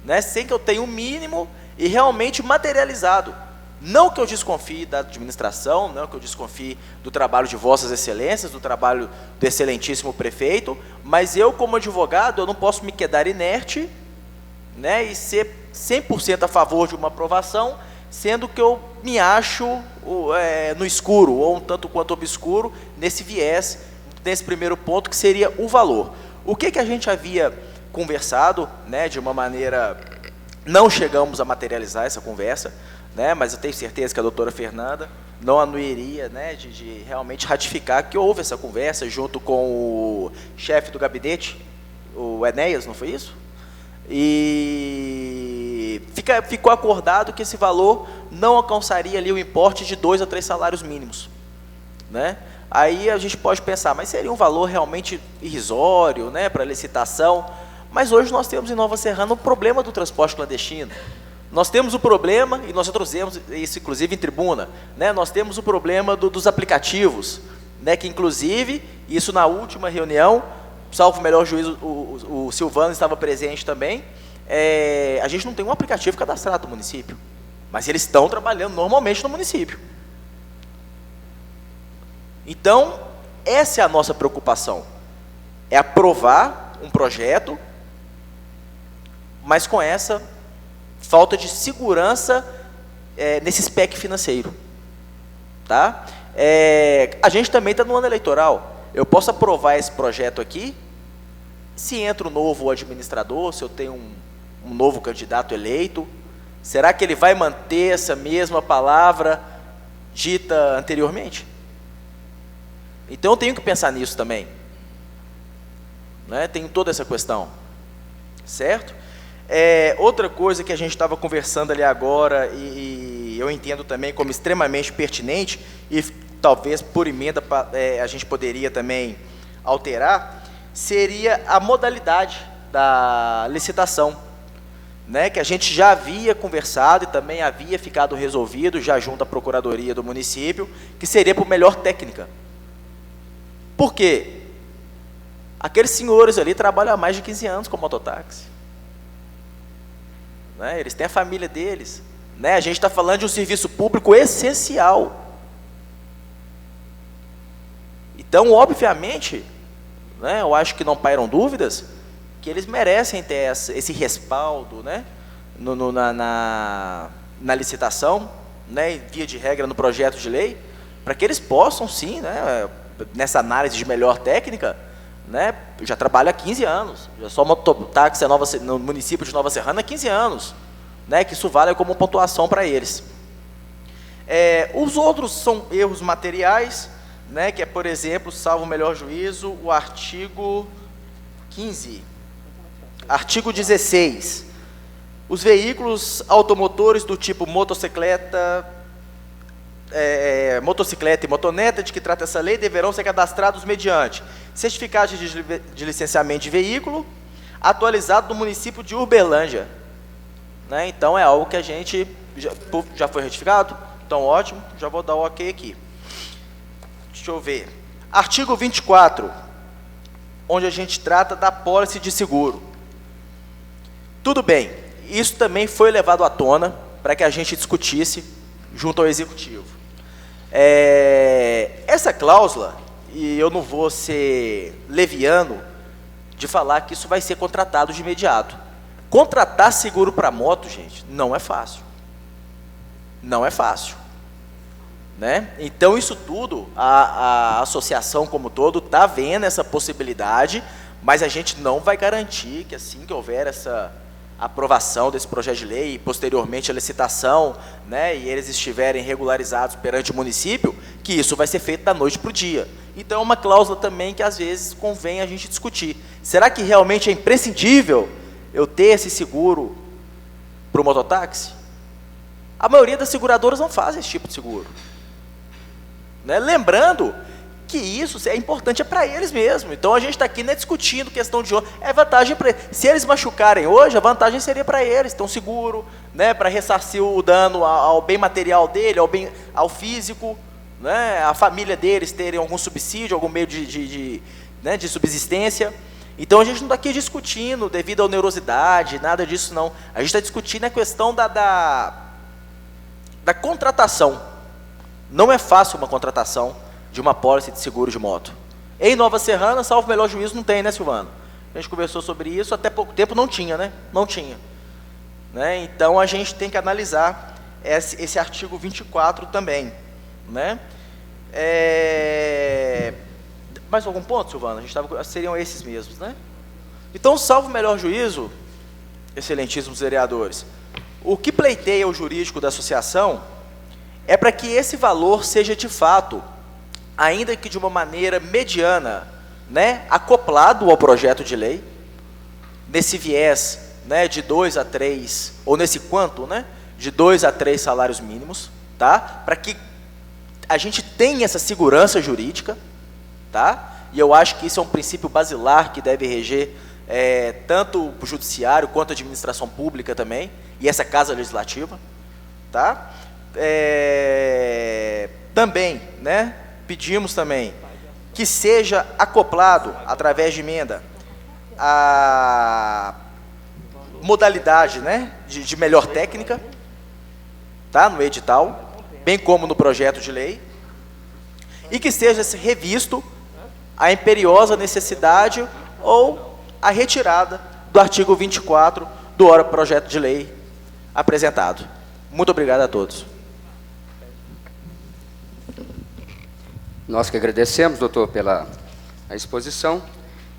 S11: né, sem que eu tenha um mínimo e realmente materializado. Não que eu desconfie da administração, não que eu desconfie do trabalho de vossas excelências, do trabalho do excelentíssimo prefeito, mas eu, como advogado, eu não posso me quedar inerte, né, e ser 100% a favor de uma aprovação, sendo que eu me acho no escuro, ou um tanto quanto obscuro, nesse viés, nesse primeiro ponto, que seria o valor. O que a gente havia conversado, né, de uma maneira, não chegamos a materializar essa conversa, né, mas eu tenho certeza que a doutora Fernanda não anuiria, né, de realmente ratificar que houve essa conversa junto com o chefe do gabinete, o Enéas, não foi isso? E ficou acordado que esse valor não alcançaria ali o importe de 2 a 3 salários mínimos, né? Aí a gente pode pensar, mas seria um valor realmente irrisório, né, para licitação? Mas hoje nós temos em Nova Serrana o problema do transporte clandestino. Nós temos o problema, e nós trouxemos isso inclusive em tribuna, né, nós temos o problema dos aplicativos, né, que inclusive, isso na última reunião, salvo o melhor juízo, o Silvano estava presente também, a gente não tem um aplicativo cadastrado no município, mas eles estão trabalhando normalmente no município. Então, essa é a nossa preocupação, é aprovar um projeto, mas com essa falta de segurança nesse SPEC financeiro. Tá? A gente também está no ano eleitoral. Eu posso aprovar esse projeto aqui, se entra um novo administrador, se eu tenho um novo candidato eleito, será que ele vai manter essa mesma palavra dita anteriormente? Então eu tenho que pensar nisso também, né? Tem toda essa questão, certo? Outra coisa que a gente estava conversando ali agora, e eu entendo também como extremamente pertinente, e talvez por emenda a gente poderia também alterar, seria a modalidade da licitação, né, que a gente já havia conversado e também havia ficado resolvido, já junto à Procuradoria do município, que seria por melhor técnica. Por quê? Aqueles senhores ali trabalham há mais de 15 anos com mototáxi. Né, eles têm a família deles. Né, a gente está falando de um serviço público essencial. Então, obviamente, né, eu acho que não pairam dúvidas que eles merecem ter esse respaldo, né, na licitação, né, via de regra no projeto de lei, para que eles possam sim, né, nessa análise de melhor técnica, né, eu já trabalho há 15 anos, já sou mototáxi no município de Nova Serrana há 15 anos, né, que isso vale como pontuação para eles. Os outros são erros materiais, né, que é, por exemplo, salvo o melhor juízo, o artigo 15, artigo 16, os veículos automotores do tipo motocicleta e motoneta, de que trata essa lei, deverão ser cadastrados mediante certificado de licenciamento de veículo, atualizado no município de Uberlândia. Né? Então, é algo que a gente já foi retificado, então ótimo, já vou dar o ok aqui. Deixa eu ver. Artigo 24, onde a gente trata da pólice de seguro. Tudo bem, isso também foi levado à tona para que a gente discutisse junto ao Executivo. Essa cláusula, e eu não vou ser leviano de falar que isso vai ser contratado de imediato. Contratar seguro para moto, gente, não é fácil. Não é fácil. Né? Então, isso tudo, a associação como todo está vendo essa possibilidade, Mas a gente não vai garantir que assim que houver essa aprovação desse projeto de lei e posteriormente a licitação, né, e eles estiverem regularizados perante o município, que isso vai ser feito da noite para o dia. Então é uma cláusula também que às vezes convém a gente discutir. Será que realmente é imprescindível eu ter esse seguro para o mototáxi? A maioria das seguradoras não faz esse tipo de seguro, né? Lembrando que isso é importante para eles mesmo. Então a gente está aqui, né, discutindo questão de é vantagem para eles. Se eles machucarem hoje, a vantagem seria para eles, estão seguro, né, para ressarcir o dano ao bem material dele, ao físico, né, a família deles terem algum subsídio, algum meio né, de subsistência. Então a gente não está aqui discutindo devido à onerosidade, nada disso não. A gente está discutindo a questão da contratação. Não é fácil uma contratação de uma pólice de seguro de moto. Em Nova Serrana, salvo o melhor juízo, não tem, né, Silvano? A gente conversou sobre isso, até pouco tempo não tinha, né? Não tinha. Né? Então, a gente tem que analisar esse artigo 24 também. Né? Mais algum ponto, Silvano? Seriam esses mesmos, né? Então, salvo o melhor juízo, excelentíssimos vereadores, o que pleiteia o jurídico da associação é para que esse valor seja de fato, ainda que de uma maneira mediana, né, acoplado ao projeto de lei, nesse viés, né, de 2 a 3, ou nesse quanto, né, de 2 a 3 salários mínimos, tá? Para que a gente tenha essa segurança jurídica, tá? E eu acho que isso é um princípio basilar que deve reger tanto o judiciário quanto a administração pública também, e essa casa legislativa, tá? Também, né, pedimos também que seja acoplado, através de emenda, a modalidade, né, de melhor técnica, tá, no edital, bem como no projeto de lei, e que seja revisto a imperiosa necessidade ou a retirada do artigo 24 do projeto de lei apresentado. Muito obrigado a todos.
S1: Nós que agradecemos, doutor, pela exposição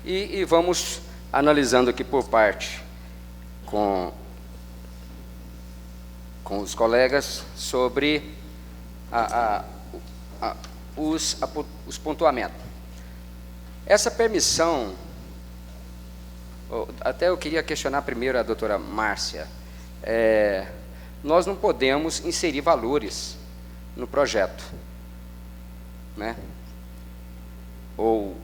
S1: e vamos analisando aqui por parte com os colegas sobre os pontuamentos. Essa permissão, até eu queria questionar primeiro a doutora Márcia, nós não podemos inserir valores no projeto, né? Ou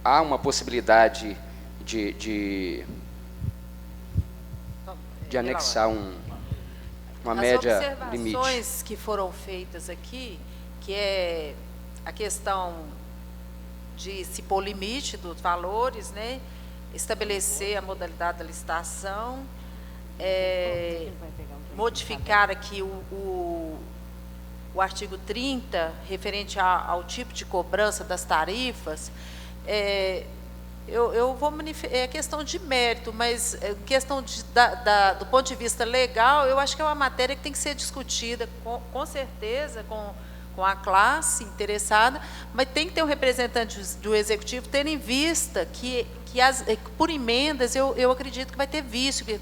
S1: há uma possibilidade de anexar uma média limite.
S3: As observações que foram feitas aqui, que é a questão de se pôr limite dos valores, né? Estabelecer a modalidade da licitação, modificar aqui o artigo 30, referente ao tipo de cobrança das tarifas. Eu vou manifestar, é questão de mérito, mas questão do ponto de vista legal, eu acho que é uma matéria que tem que ser discutida, com certeza, com a classe interessada, mas tem que ter um representante do executivo tendo em vista que por emendas, eu acredito que vai ter vício, que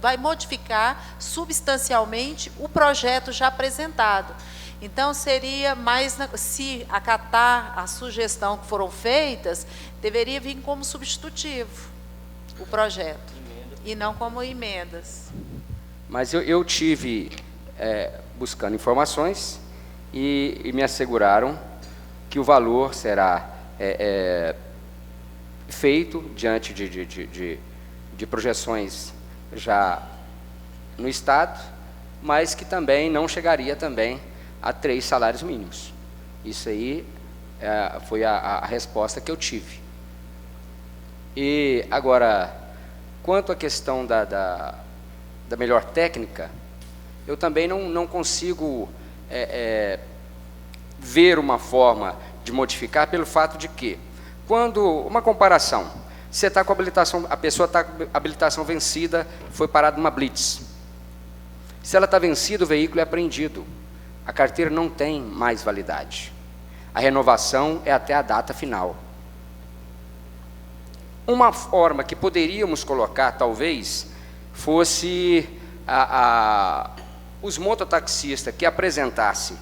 S3: vai modificar substancialmente o projeto já apresentado. Então, seria mais, se acatar a sugestão que foram feitas, deveria vir como substitutivo o projeto, e não como emendas.
S1: Mas eu tive, buscando informações, e me asseguraram que o valor será feito diante de projeções já no Estado, mas que também não chegaria também a 3 salários mínimos. Isso aí foi a resposta que eu tive. E agora, quanto à questão da melhor técnica, eu também não consigo ver uma forma de modificar pelo fato de que, quando uma comparação, você está com habilitação, a pessoa está com habilitação vencida, foi parada numa blitz. Se ela está vencida, o veículo é apreendido. A carteira não tem mais validade. A renovação é até a data final. uma forma que poderíamos colocar, talvez, fosse os mototaxistas que apresentassem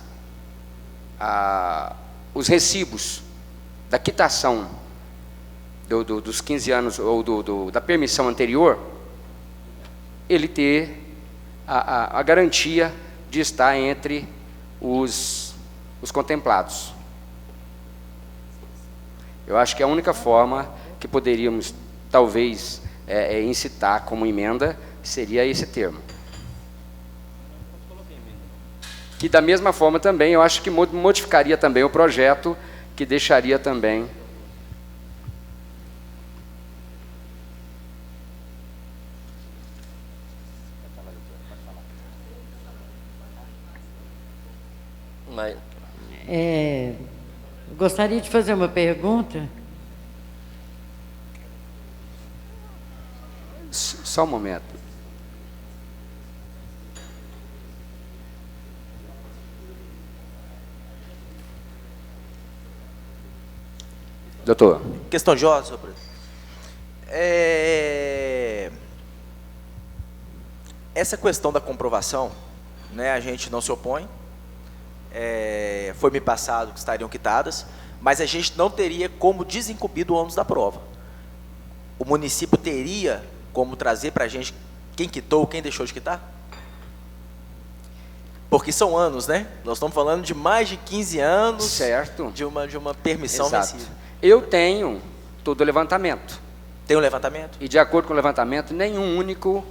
S1: os recibos da quitação dos 15 anos ou da permissão anterior, ele ter a garantia de estar entre os contemplados. Eu acho que a única forma que poderíamos, talvez, incitar como emenda seria esse termo. Que, da mesma forma, também, eu acho que modificaria também o projeto, que deixaria também...
S6: Gostaria de fazer uma pergunta.
S1: Só um momento. Doutor.
S11: Questão de ordem, senhor presidente. Essa questão da comprovação, né, a gente não se opõe. Foi me passado que estariam quitadas, mas a gente não teria como desincumbir do ônus da prova. O município teria como trazer para a gente quem quitou, quem deixou de quitar? Porque são anos, né? Nós estamos falando de mais de 15 anos,
S1: certo,
S11: de uma permissão vencida.
S1: Eu tenho todo o levantamento.
S11: Tem um levantamento?
S1: E, de acordo com o levantamento, nenhum único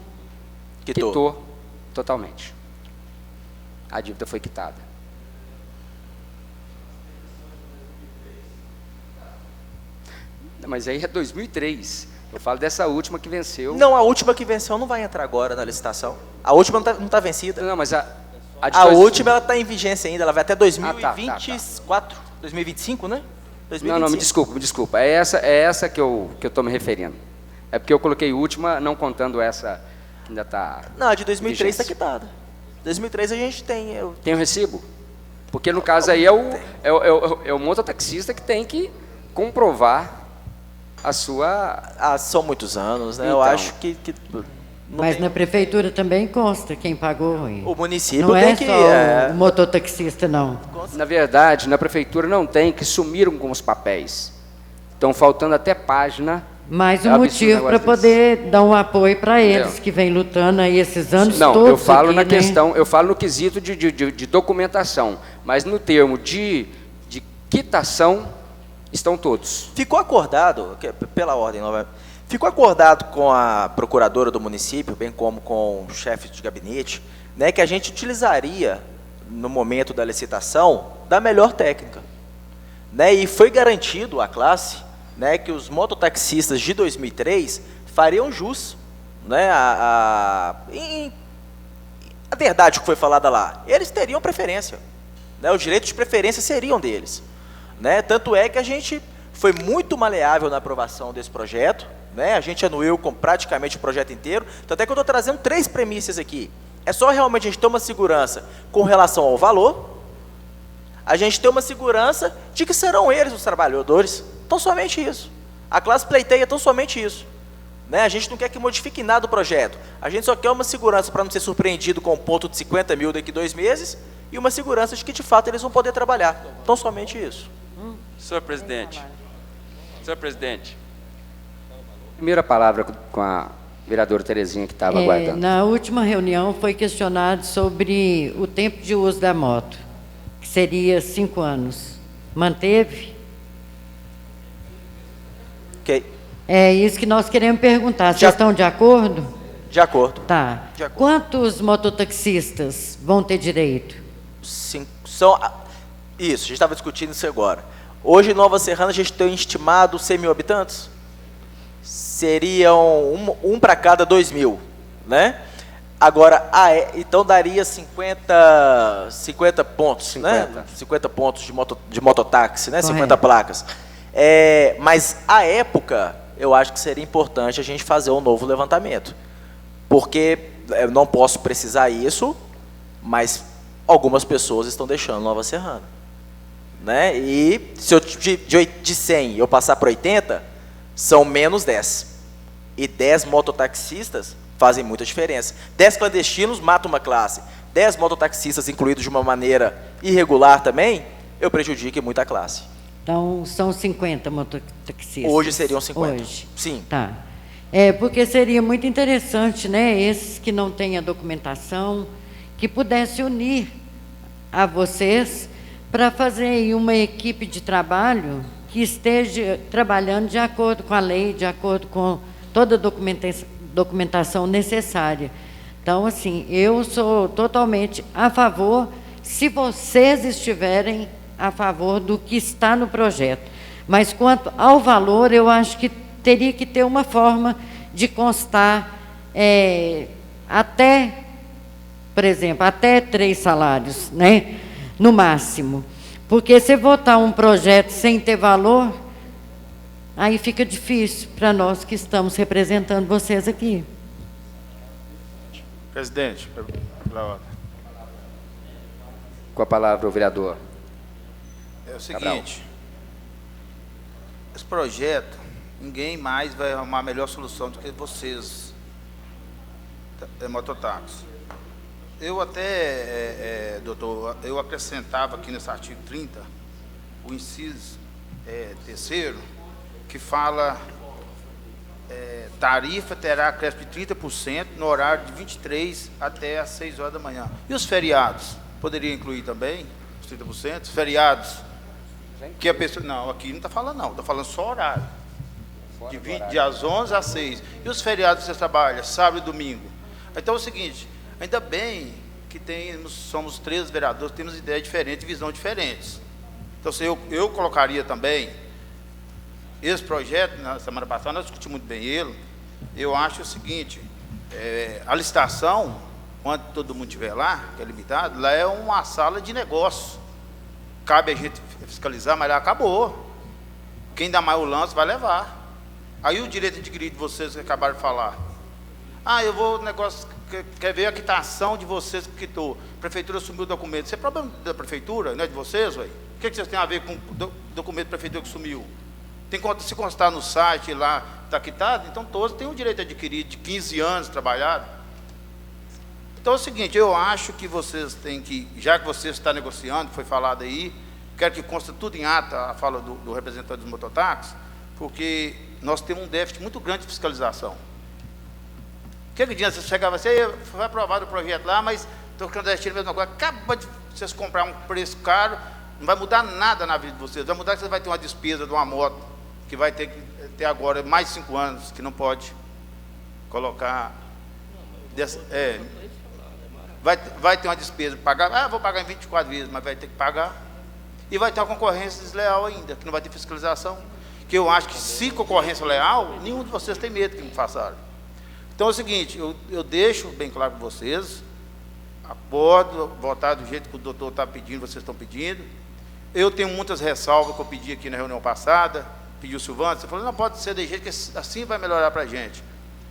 S1: quitou totalmente. A dívida foi quitada. Mas aí é 2003. Eu falo dessa última que venceu.
S11: Não, a última que venceu não vai entrar agora na licitação. A última não está vencida.
S1: Não, mas a
S11: última ela está em vigência ainda. Ela vai até 2024, 2025, né? 2025.
S1: Não, me desculpa. É essa que eu estou me referindo. É porque eu coloquei última, não contando essa que ainda está...
S11: Não, a de 2003 está quitada. 2003 a gente tem...
S1: Tem o recibo? Porque, no caso aí, é o mototaxista que tem que comprovar a sua...
S11: são muitos anos, né?
S1: Então,
S11: eu acho que
S6: mas na prefeitura também consta quem pagou.
S11: O município
S6: não
S11: tem
S6: é só o mototaxista, não.
S1: Na verdade, na prefeitura não tem, que sumiram com os papéis. Estão faltando até página.
S6: Mais um motivo para poder dar um apoio para eles, que vem lutando aí esses anos todos.
S1: Não, eu falo
S6: aqui,
S1: na
S6: né?
S1: questão, eu falo no quesito de documentação, mas no termo de quitação, estão todos.
S11: Ficou acordado, pela ordem nova, ficou acordado com a procuradora do município, bem como com o chefe de gabinete, né, que a gente utilizaria, no momento da licitação, da melhor técnica. Né, e foi garantido à classe, né, que os mototaxistas de 2003 fariam jus, né, a verdade que foi falada lá. Eles teriam preferência. Né, os direitos de preferência seriam deles. Né, tanto é que a gente foi muito maleável na aprovação desse projeto, né, a gente anuiu com praticamente o projeto inteiro, tanto é que eu estou trazendo 3 premissas aqui. É só realmente a gente ter uma segurança com relação ao valor, a gente ter uma segurança de que serão eles os trabalhadores, tão somente isso. A classe pleiteia tão somente isso. Né, a gente não quer que modifique nada do projeto, a gente só quer uma segurança para não ser surpreendido com um ponto de 50 mil daqui a 2 meses, e uma segurança de que, de fato, eles vão poder trabalhar. Tão somente isso.
S2: Senhor presidente. Senhor presidente.
S1: Primeira palavra com a vereadora Terezinha, que estava aguardando.
S6: Na última reunião foi questionado sobre o tempo de uso da moto, que seria 5 anos. Manteve?
S11: Ok.
S6: É isso que nós queremos perguntar. Vocês estão de acordo?
S11: De acordo.
S6: Tá.
S11: De acordo.
S6: Quantos mototaxistas vão ter direito?
S11: Isso, a gente estava discutindo isso agora. Hoje, em Nova Serrana, a gente tem estimado 100 mil habitantes. Seriam um para cada 2 mil, né? Agora, então daria 50 pontos, 50. Né? 50 pontos de mototáxi, né? 50 placas. Mas, à época, eu acho que seria importante a gente fazer um novo levantamento. Porque eu não posso precisar isso, mas algumas pessoas estão deixando Nova Serrana. Né? E se eu de 100 eu passar para 80, são menos 10. E 10 mototaxistas fazem muita diferença. 10 clandestinos matam uma classe. 10 mototaxistas incluídos de uma maneira irregular também, eu prejudico muito a classe.
S6: Então, são 50 mototaxistas.
S11: Hoje seriam 50.
S6: Hoje.
S11: Sim.
S6: Tá. Porque seria muito interessante, né, esses que não têm a documentação, que pudesse unir a vocês para fazer aí uma equipe de trabalho que esteja trabalhando de acordo com a lei, de acordo com toda a documentação necessária. Então, assim, eu sou totalmente a favor, se vocês estiverem a favor do que está no projeto. Mas, quanto ao valor, eu acho que teria que ter uma forma de constar até, por exemplo, até 3 salários, né? No máximo. Porque se votar um projeto sem ter valor, aí fica difícil para nós que estamos representando vocês aqui.
S5: Presidente, pela ordem.
S1: Com a palavra o vereador.
S5: É o seguinte, esse projeto, ninguém mais vai arrumar a melhor solução do que vocês, mototáxi. Eu até, doutor, eu acrescentava aqui nesse artigo 30, o inciso terceiro, que fala, tarifa terá acréscimo de 30% no horário de 23 até às 6 horas da manhã. E os feriados? Poderia incluir também os 30%? Os feriados? Que a pessoa, não, aqui não está falando não, está falando só horário. De às 11 às 6. E os feriados que você trabalha, sábado e domingo? Então é o seguinte, ainda bem que somos 13 vereadores, temos ideias diferentes, visões diferentes. Então, se eu colocaria também esse projeto, na semana passada, nós discutimos muito bem ele, eu acho o seguinte, a licitação, quando todo mundo estiver lá, que é limitado, lá é uma sala de negócio. Cabe a gente fiscalizar, mas lá acabou. Quem dá mais o lance vai levar. Aí o direito adquirido de vocês que acabaram de falar. Eu vou negócio, quer ver a quitação de vocês que quitou. A prefeitura sumiu o documento. Isso é problema da prefeitura, não é de vocês, velho? O que vocês têm a ver com o documento da prefeitura que sumiu? Tem que se constar no site lá, está quitado, então todos têm o direito adquirido de 15 anos trabalhado. Então é o seguinte, eu acho que vocês têm que, já que vocês estão negociando, foi falado aí, quero que conste tudo em ata a fala do representante dos mototáxis, porque nós temos um déficit muito grande de fiscalização. O que adianta você chegar, você vai aprovar o projeto lá, mas estou clandestino a mesma coisa, acaba de vocês comprar um preço caro, não vai mudar nada na vida de vocês, vai mudar que você vai ter uma despesa de uma moto, que vai ter que ter agora mais 5 anos, que não pode colocar, vai ter uma despesa, pagar, vou pagar em 24 vezes, mas vai ter que pagar, e vai ter uma concorrência desleal ainda, que não vai ter fiscalização, que eu acho que se concorrência leal, nenhum de vocês tem medo que me façam. Então é o seguinte, eu deixo bem claro para vocês, acordo, votar do jeito que o doutor está pedindo, vocês estão pedindo. Eu tenho muitas ressalvas que eu pedi aqui na reunião passada, pediu o Silvano, você falou, não pode ser de jeito que assim vai melhorar para a gente.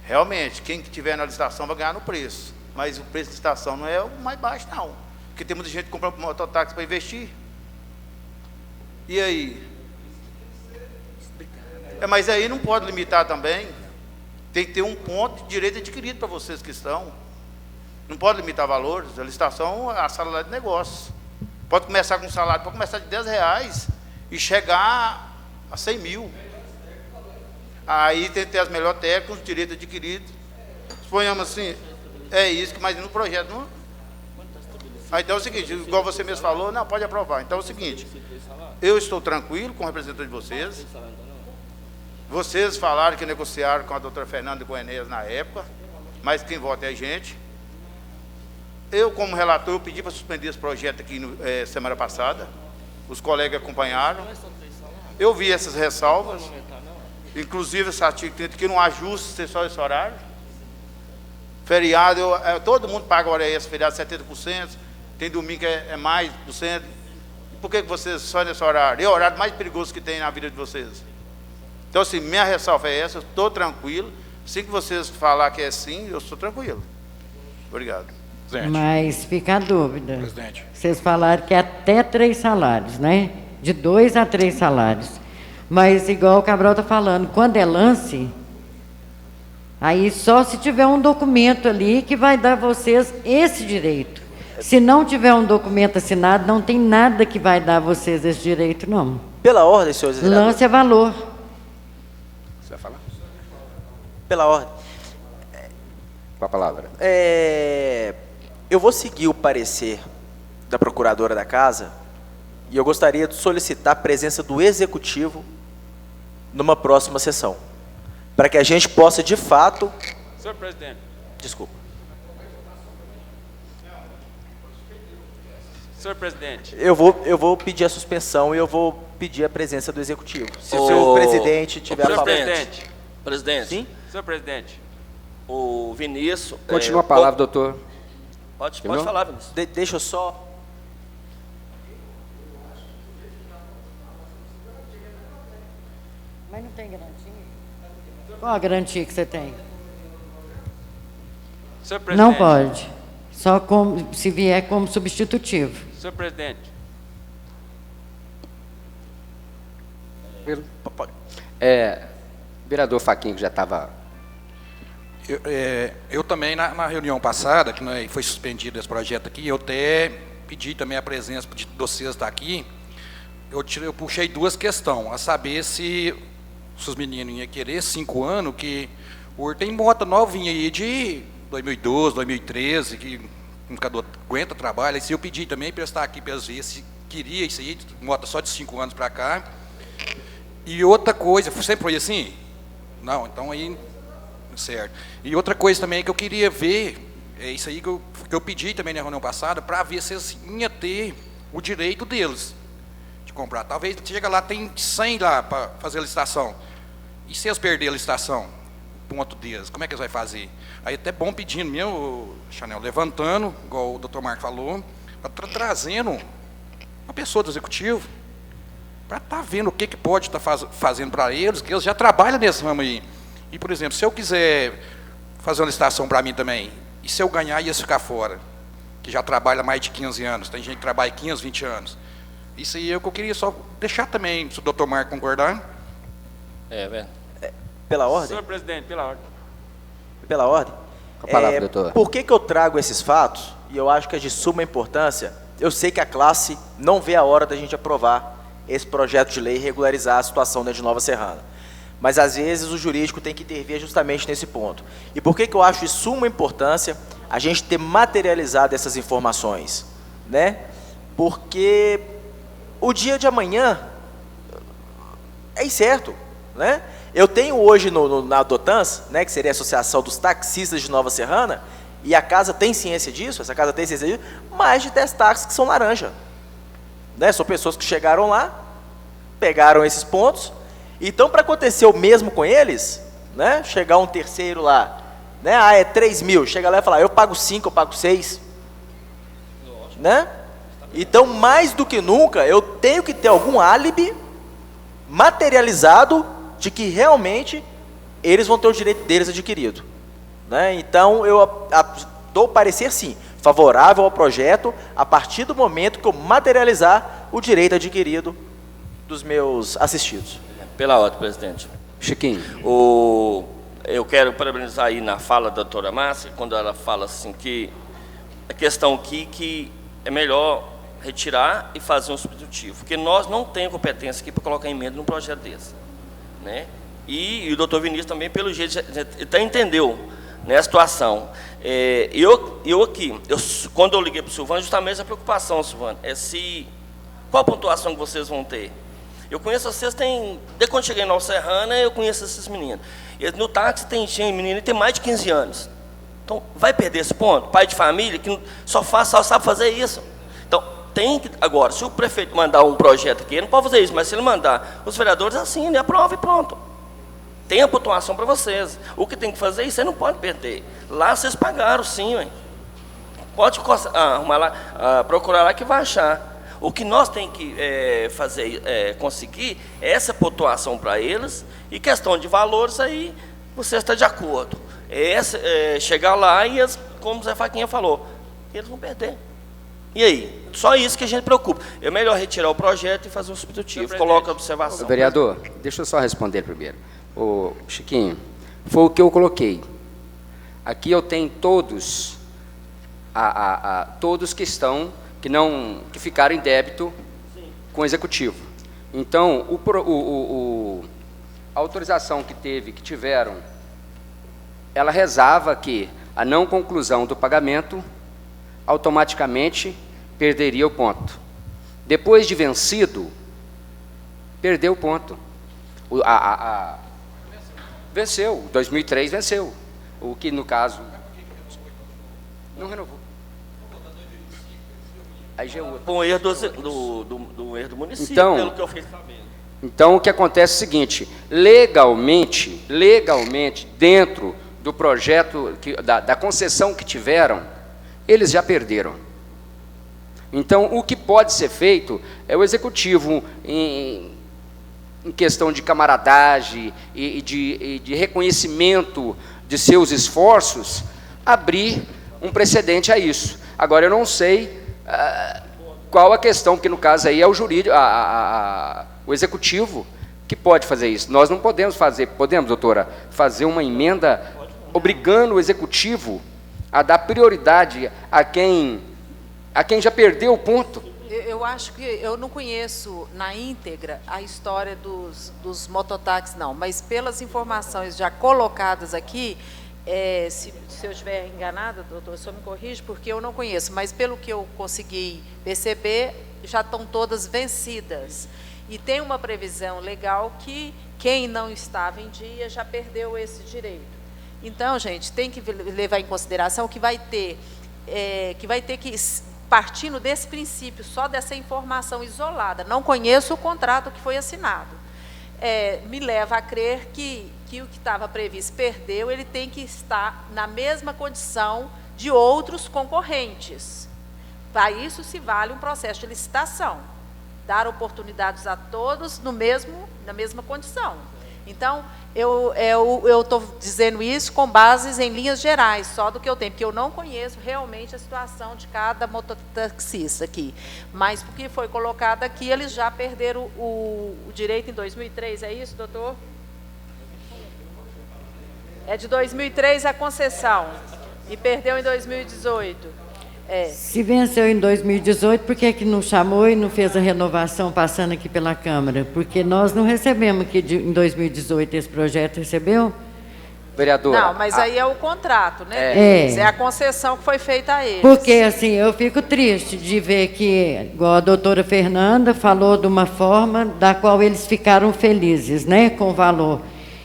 S5: Realmente, quem tiver na licitação vai ganhar no preço, mas o preço de licitação não é o mais baixo não, porque tem muita gente que compra mototáxi para investir. E aí? Mas aí não pode limitar também, tem que ter um ponto de direito adquirido para vocês que estão. Não pode limitar valores, a licitação é a sala de negócios. Pode começar com um salário, pode começar de R$10 e chegar a 100 mil. Aí tem que ter as melhores técnicas, os direitos adquiridos. Suponhamos assim, é isso, mas no projeto não. Então é o seguinte, igual você mesmo falou, não, pode aprovar. Então é o seguinte, eu estou tranquilo com o representante de vocês. Vocês falaram que negociaram com a doutora Fernanda e com o Enéas na época, mas quem vota é a gente. Eu, como relator, eu pedi para suspender esse projeto aqui semana passada. Os colegas acompanharam. Eu vi essas ressalvas, inclusive esse artigo 30, que não ajusta ser só esse horário. Feriado, todo mundo paga hora extra, feriado 70%, tem domingo que é mais por cento. Por que vocês só nesse horário? É o horário mais perigoso que tem na vida de vocês. Então, assim, minha ressalva é essa, eu estou tranquilo. Assim que vocês falar que é sim, eu estou tranquilo. Obrigado.
S8: Presidente.
S6: Mas fica a dúvida.
S8: Presidente.
S6: Vocês falaram que é até 3 salários, né? De 2 a 3 salários. Mas, igual o Cabral está falando, quando é lance, aí só se tiver um documento ali que vai dar a vocês esse direito. Se não tiver um documento assinado, não tem nada que vai dar a vocês esse direito, não.
S11: Pela ordem, senhores vereadores.
S6: Lance é valor.
S1: Você vai falar?
S11: Pela ordem.
S1: Com a palavra.
S11: Eu vou seguir o parecer da procuradora da casa e eu gostaria de solicitar a presença do executivo numa próxima sessão, para que a gente possa, de fato...
S2: Senhor presidente.
S11: Desculpa.
S2: Senhor presidente.
S11: Eu vou pedir a suspensão e eu vou pedir a presença do executivo. Se o senhor presidente tiver a favor.
S7: Presidente.
S11: Sim?
S2: Senhor presidente.
S7: O Vinícius...
S1: Continua a palavra, doutor.
S7: Pode falar, Vinícius.
S11: Deixa eu só...
S6: Mas não tem garantia? Qual a garantia que você tem?
S2: Senhor presidente.
S6: Não pode. Só como, se vier como substitutivo.
S2: Senhor presidente.
S1: Vereador Fachin, que já estava...
S8: Eu também, na reunião passada, que foi suspendido esse projeto aqui, eu até pedi também a presença de vocês estar aqui. Eu puxei duas questões, a saber se os meninos iam querer 5 anos, que o tem moto novinha aí de 2012, 2013, que nunca aguenta trabalho. E se eu pedi também para estar aqui para ver se queria isso aí, moto só de 5 anos para cá. E outra coisa, sempre foi assim? Não, então aí, certo. E outra coisa também que eu queria ver, é isso aí que eu pedi também na reunião passada, para ver se eles iam ter o direito deles de comprar. Talvez chega lá, tem 100 lá para fazer a licitação. E se eles perderem a licitação, ponto deles, como é que eles vão fazer? Aí até bom pedindo mesmo, Chanel, levantando, igual o doutor Marco falou, trazendo uma pessoa do executivo, para estar vendo o que pode estar fazendo para eles, que eles já trabalham nesse ramo aí. E, por exemplo, se eu quiser fazer uma licitação para mim também, e se eu ganhar e ia ficar fora, que já trabalha mais de 15 anos, tem gente que trabalha 15, 20 anos. Isso aí é o que eu queria só deixar também, se o doutor Marco concordar.
S7: Velho.
S11: Pela ordem?
S2: Senhor presidente, pela ordem.
S11: Pela ordem?
S1: Com a palavra, doutor.
S11: Por que eu trago esses fatos? E eu acho que é de suma importância. Eu sei que a classe não vê a hora da gente aprovar esse projeto de lei e regularizar a situação dentro de Nova Serrana. Mas, às vezes, o jurídico tem que intervir justamente nesse ponto. E por que eu acho de suma importância a gente ter materializado essas informações? Né? Porque o dia de amanhã é incerto. Né? Eu tenho hoje na Dotans, né, que seria a Associação dos Taxistas de Nova Serrana, e a casa tem ciência disso, essa casa tem ciência disso, mais de 10 táxis que são laranja. Né? São pessoas que chegaram lá, pegaram esses pontos. Então, para acontecer o mesmo com eles, né, chegar um terceiro lá, né, é 3 mil, chega lá e fala, eu pago 5, eu pago 6. Né? Então, mais do que nunca, eu tenho que ter algum álibi materializado de que realmente eles vão ter o direito deles adquirido. Né? Então, eu dou parecer, sim, favorável ao projeto a partir do momento que eu materializar o direito adquirido dos meus assistidos.
S7: Pela ordem, presidente.
S1: Chiquinho.
S7: Eu quero parabenizar aí na fala da doutora Márcia, quando ela fala assim que a questão aqui que é melhor retirar e fazer um substitutivo, porque nós não temos competência aqui para colocar emenda num projeto desse. Né? E o doutor Vinícius também, pelo jeito, até entendeu, né, a situação. Quando eu liguei para o Silvano, justamente essa preocupação, Silvano, qual a pontuação que vocês vão ter? Eu conheço vocês, desde quando cheguei em Nova Serrana, eu conheço esses meninos. No táxi tem menino que tem mais de 15 anos. Então, vai perder esse ponto? Pai de família, que só sabe fazer isso. Então, agora, se o prefeito mandar um projeto aqui, ele não pode fazer isso, mas se ele mandar, os vereadores assinem, aprova e pronto. Tem a pontuação para vocês. O que tem que fazer, você não pode perder. Lá vocês pagaram, sim, ué. Pode arrumar lá, procurar lá que vai achar. O que nós temos que conseguir é essa pontuação para eles, e questão de valores aí, você está de acordo. Chegar lá e, como o Zé Faquinha falou, eles vão perder. E aí? Só isso que a gente preocupa. É melhor retirar o projeto e fazer um substitutivo. Coloca a observação.
S1: Vereador, deixa eu só responder primeiro. Ô, Chiquinho, foi o que eu coloquei. Aqui eu tenho todos, todos que ficaram em débito com o executivo. Então, a autorização que tiveram, ela rezava que a não conclusão do pagamento automaticamente perderia o ponto. Depois de vencido, perdeu o ponto. Venceu, 2003 venceu. O que, no caso, não renovou. A IGU.
S7: Com erro do erro do município,
S1: Então,
S7: pelo que eu fiquei sabendo.
S1: Então, o que acontece é o seguinte, legalmente, dentro do projeto, da concessão que tiveram, eles já perderam. Então, o que pode ser feito é o executivo, em questão de camaradagem e de reconhecimento de seus esforços, abrir um precedente a isso. Agora, eu não sei qual a questão, porque no caso aí é o jurídico, o executivo que pode fazer isso. Nós não podemos fazer, podemos, doutora, fazer uma emenda obrigando o executivo a dar prioridade a quem já perdeu o ponto.
S3: Eu acho que eu não conheço na íntegra a história dos mototáxis, não, mas pelas informações já colocadas aqui, se eu estiver enganada, doutor, só me corrige, porque eu não conheço, mas pelo que eu consegui perceber, já estão todas vencidas. E tem uma previsão legal que quem não estava em dia já perdeu esse direito. Então, gente, tem que levar em consideração que vai ter que partindo desse princípio, só dessa informação isolada, não conheço o contrato que foi assinado, me leva a crer que o que estava previsto perdeu, ele tem que estar na mesma condição de outros concorrentes. Para isso se vale um processo de licitação, dar oportunidades a todos na mesma condição. Então, eu estou dizendo isso com bases em linhas gerais, só do que eu tenho, porque eu não conheço realmente a situação de cada mototaxista aqui. Mas, porque foi colocado aqui, eles já perderam o direito em 2003, é isso, doutor? É de 2003 a concessão, e perdeu em 2018.
S6: Se venceu em 2018, por que não chamou e não fez a renovação passando aqui pela Câmara? Porque nós não recebemos aqui em 2018 esse projeto, recebeu?
S1: Vereadora.
S3: Não, mas aí é o contrato, né? É a concessão que foi feita a eles.
S6: Porque, assim, eu fico triste de ver que, igual a doutora Fernanda falou de uma forma da qual eles ficaram felizes, né, com o valor.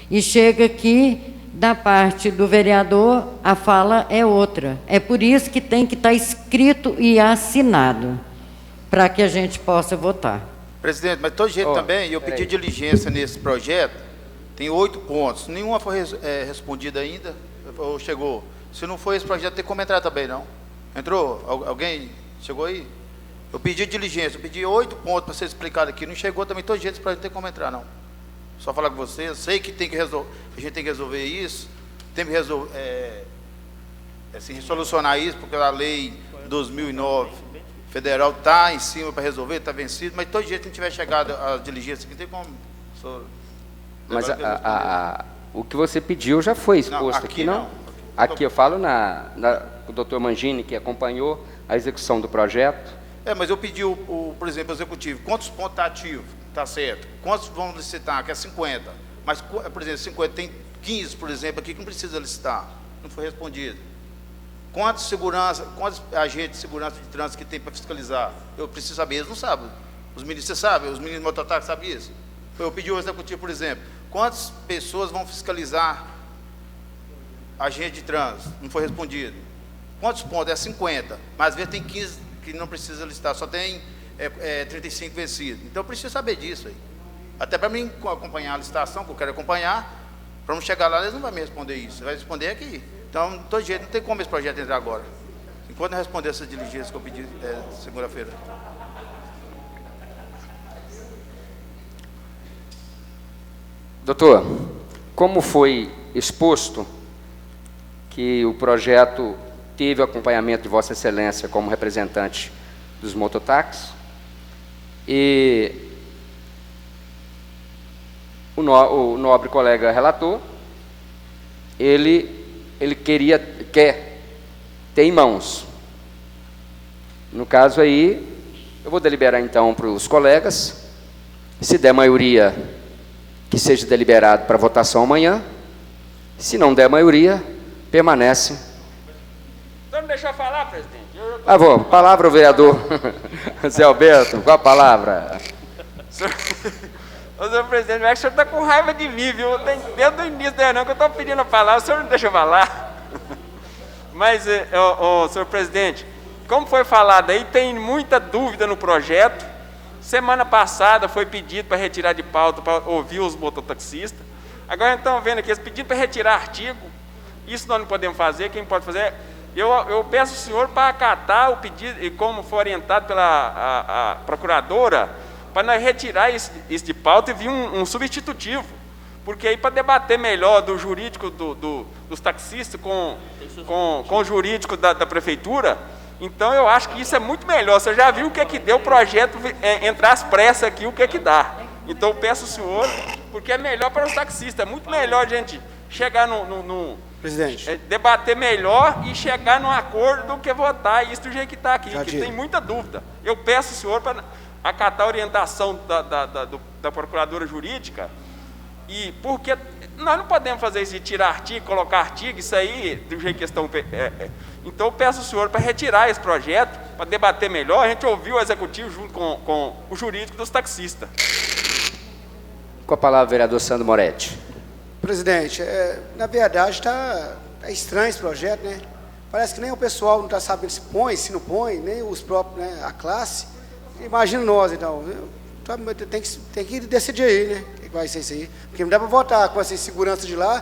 S6: E chega aqui, da parte do vereador, a fala é outra. É por isso que tem que estar escrito e assinado, para que a gente possa votar.
S5: Presidente, mas de todo jeito também, eu pedi diligência nesse projeto, tem 8 pontos, nenhuma foi respondida ainda, ou chegou. Se não foi esse projeto, tem como entrar também, não? Entrou? Alguém chegou aí? Eu pedi diligência, eu pedi 8 pontos para ser explicado aqui, não chegou também, de todo jeito esse projeto não tem como entrar, não. Só falar com você, eu sei que tem que resolver, a gente tem que resolver isso, tem que solucionar isso, porque a lei 2009 federal está em cima para resolver, está vencido, mas de todo jeito que não tiver chegado a diligência, não tem como.
S1: Mas o que você pediu já foi exposto aqui, não? Aqui eu falo com o doutor Mangini, que acompanhou a execução do projeto.
S5: Mas eu pedi, por exemplo, o executivo, quantos pontos está ativo? Está certo. Quantos vão licitar? Que é 50. Mas, por exemplo, 50, tem 15, por exemplo, aqui que não precisa licitar. Não foi respondido. Quantos agentes de segurança de trânsito que tem para fiscalizar? Eu preciso saber, eles não sabem. Os meninos, você sabe? Os meninos do mototáxi sabem isso? Eu pedi ao executivo, por exemplo, quantas pessoas vão fiscalizar agente de trânsito? Não foi respondido. Quantos pontos? É 50. Mas às vezes tem 15 que não precisa licitar, só tem 35 vencidos. Então eu preciso saber disso aí. Até para mim acompanhar a licitação, que eu quero acompanhar, para não chegar lá, eles não vão me responder isso. Vai responder aqui. Então, de todo jeito, não tem como esse projeto entrar agora. Enquanto eu responder essa diligência que eu pedi segunda-feira.
S1: Doutor, como foi exposto que o projeto teve o acompanhamento de Vossa Excelência como representante dos mototáxis. E o nobre colega relator, ele quer ter em mãos. No caso aí, eu vou deliberar então para os colegas, se der maioria, que seja deliberado para votação amanhã, se não der maioria, permanece.
S2: Então não deixou falar, presidente?
S1: Vou. Palavra ao vereador Zé Alberto, qual a palavra?
S2: Senhor presidente, o senhor está com raiva de mim, viu? Desde o início da reunião que eu estou pedindo a palavra, o senhor não deixa eu falar. Mas, senhor presidente, como foi falado aí, tem muita dúvida no projeto. Semana passada foi pedido para retirar de pauta, para ouvir os mototaxistas. Agora estão vendo aqui, eles pediram para retirar artigo. Isso nós não podemos fazer, quem pode fazer... Eu peço ao senhor para acatar o pedido, e como foi orientado pela a procuradora, para nós retirar isso de pauta e vir um substitutivo. Porque aí para debater melhor do jurídico dos taxistas com o jurídico da prefeitura, então eu acho que isso é muito melhor. Você já viu o que é que deu o projeto entrar às pressas aqui, o que é que dá. Então eu peço ao senhor, porque é melhor para os taxistas, é muito melhor a gente chegar
S9: Presidente.
S2: Debater melhor e chegar num acordo do que votar isso do jeito que está aqui, que tem muita dúvida. Eu peço ao senhor para acatar a orientação da procuradora jurídica, e porque nós não podemos fazer isso de tirar artigo, colocar artigo, isso aí do jeito que estão... Então eu peço ao senhor para retirar esse projeto, para debater melhor, a gente ouviu o executivo junto com o jurídico dos taxistas.
S1: Com a palavra, vereador Sandro Moretti.
S9: Presidente, na verdade está estranho esse projeto, né? Parece que nem o pessoal não está sabendo se põe, se não põe, nem os próprios, né, a classe. Imagina nós, então. Tem que decidir aí, né? O que vai ser isso aí? Porque não dá para votar com essa insegurança de lá.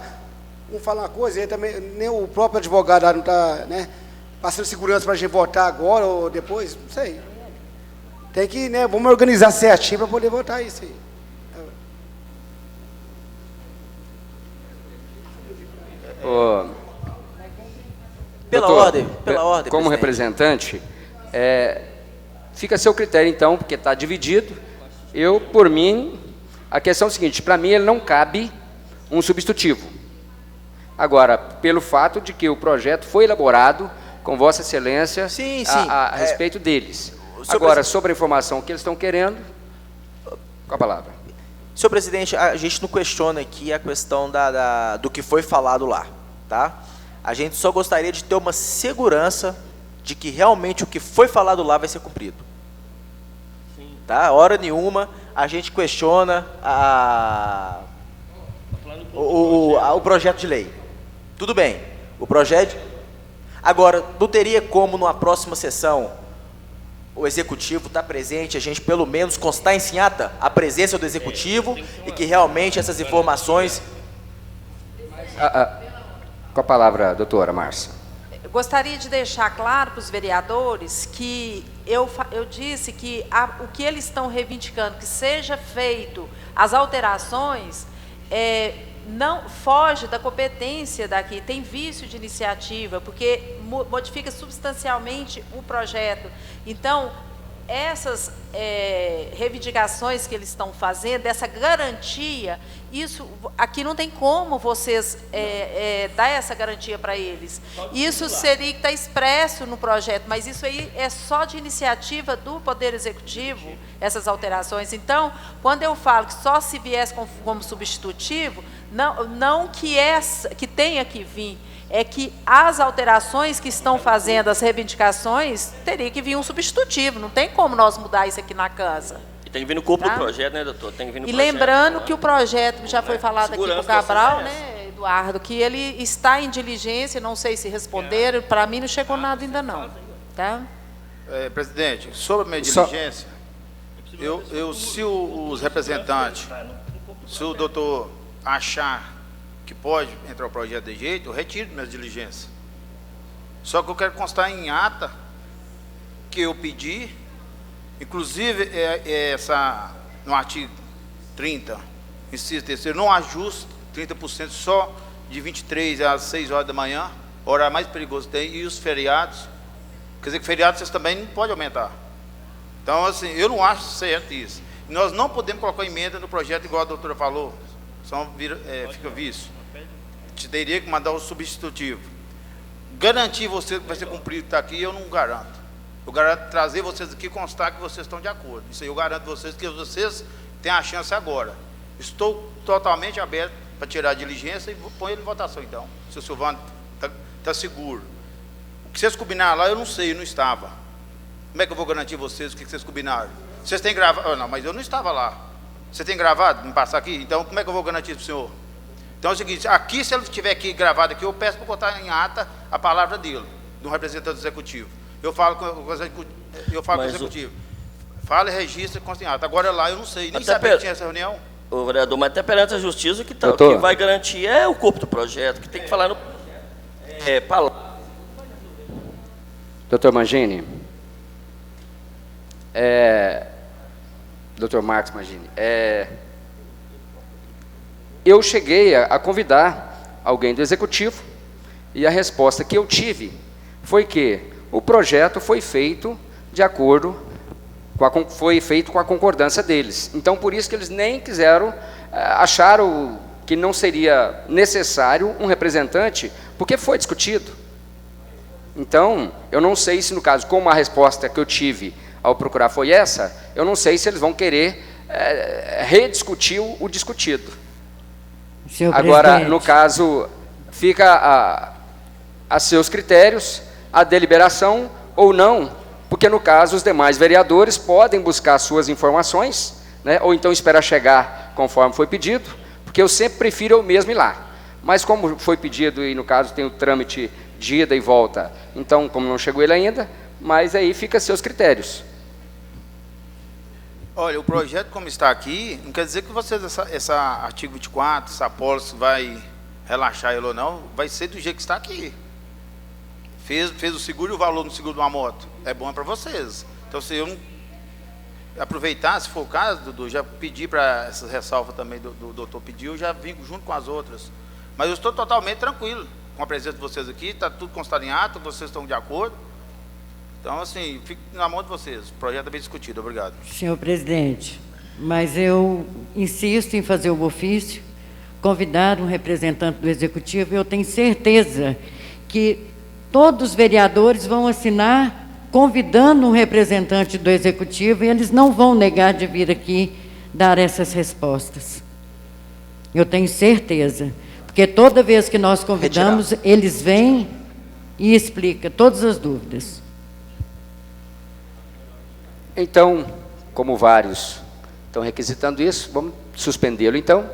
S9: Um fala uma coisa, e também, nem o próprio advogado não está, né, passando segurança para a gente votar agora ou depois, não sei. Tem que, né, vamos organizar certinho para poder votar isso aí.
S11: Pela
S1: doutor,
S11: ordem,
S1: como
S11: presidente.
S1: representante, fica a seu critério, então, porque está dividido. Eu, por mim, a questão é a seguinte, para mim ele não cabe um substitutivo. Agora, pelo fato de que o projeto foi elaborado com Vossa Excelência a respeito deles. Agora, sobre a informação que eles estão querendo, com a palavra.
S11: Senhor presidente, a gente não questiona aqui a questão do que foi falado lá, tá? A gente só gostaria de ter uma segurança de que realmente o que foi falado lá vai ser cumprido. Sim. Tá? Hora nenhuma a gente questiona o projeto de lei. Tudo bem, o projeto... Agora, não teria como, numa próxima sessão, o executivo está presente, a gente pelo menos constar em ata a presença do executivo e que realmente essas informações...
S1: Com a palavra, doutora Márcia.
S3: Eu gostaria de deixar claro para os vereadores que eu disse que o que eles estão reivindicando, que seja feito as alterações, não foge da competência daqui, tem vício de iniciativa, porque modifica substancialmente o projeto. Então, essas reivindicações que eles estão fazendo, dessa garantia, isso aqui não tem como vocês dar essa garantia para eles. Isso seria que está expresso no projeto, mas isso aí é só de iniciativa do Poder Executivo, essas alterações. Então, quando eu falo que só se viesse como substitutivo, não que tenha que vir, é que as alterações que estão fazendo, as reivindicações, teria que vir um substitutivo. Não tem como nós mudar isso aqui na casa.
S7: E tem que vir no corpo do projeto, né, doutor? Tem que vir no projeto.
S3: Lembrando que o projeto, já foi falado aqui com o Cabral, né, Eduardo, que ele está em diligência, não sei se responderam, para mim não chegou nada ainda não. Tá?
S5: Presidente, sobre a minha diligência, se os representantes, se o doutor achar que pode entrar o projeto de jeito, eu retiro minhas diligências. Só que eu quero constar em ata que eu pedi, inclusive no artigo 30, inciso terceiro, não ajuste 30% só de 23 às 6 horas da manhã, horário mais perigoso tem, e os feriados, quer dizer que feriados vocês também não podem aumentar. Então, assim, eu não acho certo isso. Nós não podemos colocar emenda no projeto, igual a doutora falou, só fica vício. Te teria que mandar o substitutivo. Garantir você que vai ser cumprido está aqui, eu não garanto. Eu garanto trazer vocês aqui e constar que vocês estão de acordo. Isso aí eu garanto vocês que vocês têm a chance agora. Estou totalmente aberto para tirar a diligência e põe ele em votação, então. Se o Silvano está seguro. O que vocês combinaram lá, eu não sei, eu não estava. Como é que eu vou garantir vocês o que vocês combinaram? Vocês têm gravado? Não, mas eu não estava lá. Você tem gravado? Me passar aqui? Então, como é que eu vou garantir para o senhor? Então é o seguinte, aqui, se ele estiver aqui gravado aqui, eu peço para botar em ata a palavra dele, do representante executivo. Eu falo com o executivo. Fala e registra e consta em ata. Agora lá eu não sei, nem sabia que tinha essa reunião.
S7: O vereador, mas até perante a justiça, o que vai garantir é o corpo do projeto, que tem que falar no...
S1: Doutor Mangini, doutor Marcos Mangini, eu cheguei a convidar alguém do executivo e a resposta que eu tive foi que o projeto foi feito de acordo foi feito com a concordância deles. Então, por isso que eles nem quiseram, acharam que não seria necessário um representante, porque foi discutido. Então, eu não sei se, no caso, como a resposta que eu tive ao procurar foi essa, eu não sei se eles vão querer rediscutir o discutido. Agora, no caso, fica a seus critérios a deliberação ou não, porque, no caso, os demais vereadores podem buscar suas informações, né, ou então esperar chegar conforme foi pedido, porque eu sempre prefiro eu mesmo ir lá. Mas como foi pedido e, no caso, tem o trâmite de ida e volta, então, como não chegou ele ainda, mas aí fica a seus critérios.
S5: Olha, o projeto como está aqui, não quer dizer que vocês, essa artigo 24, essa apólice vai relaxar ele ou não, vai ser do jeito que está aqui. Fez o seguro e o valor no seguro de uma moto. É bom para vocês. Então, se eu não aproveitar, se for o caso, Dudu, já pedi para essa ressalva também do doutor pediu, eu já vim junto com as outras. Mas eu estou totalmente tranquilo com a presença de vocês aqui, está tudo constado em ato, vocês estão de acordo. Então, assim, fico na mão de vocês. O projeto é bem discutido. Obrigado.
S6: Senhor presidente, mas eu insisto em fazer o ofício, convidar um representante do executivo. Eu tenho certeza que todos os vereadores vão assinar convidando um representante do executivo e eles não vão negar de vir aqui dar essas respostas. Eu tenho certeza, porque toda vez que nós convidamos, eles vêm e explicam todas as dúvidas.
S1: Então, como vários estão requisitando isso, vamos suspendê-lo então.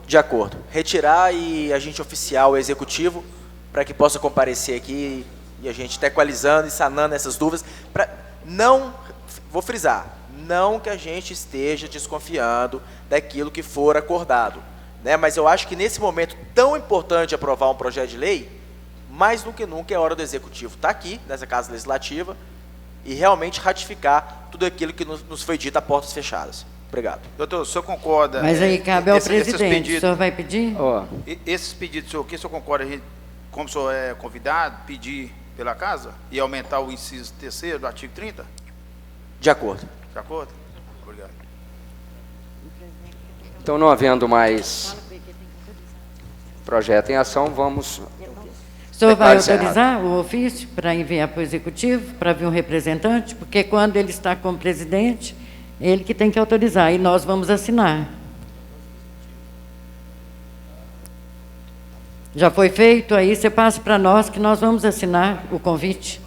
S11: De acordo. Retirar e agente oficial executivo para que possa comparecer aqui e a gente está equalizando e sanando essas dúvidas. Não, vou frisar, não que a gente esteja desconfiando daquilo que for acordado, né? Mas eu acho que nesse momento tão importante de aprovar um projeto de lei, mais do que nunca é hora do executivo estar aqui, nessa casa legislativa, e realmente ratificar tudo aquilo que nos foi dito a portas fechadas. Obrigado.
S5: Doutor, o senhor concorda?
S6: Mas aí cabe ao presidente, o senhor vai pedir?
S5: Esses pedidos, o senhor concorda, como o senhor é convidado, pedir pela casa e aumentar o inciso 3º do artigo 30?
S11: De acordo.
S5: De acordo? Obrigado.
S1: Então, não havendo mais projeto em ação, vamos...
S6: O senhor vai autorizar o ofício para enviar para o executivo, para vir um representante? Porque quando ele está como presidente, ele que tem que autorizar, e nós vamos assinar. Já foi feito, aí você passa para nós que nós vamos assinar o convite.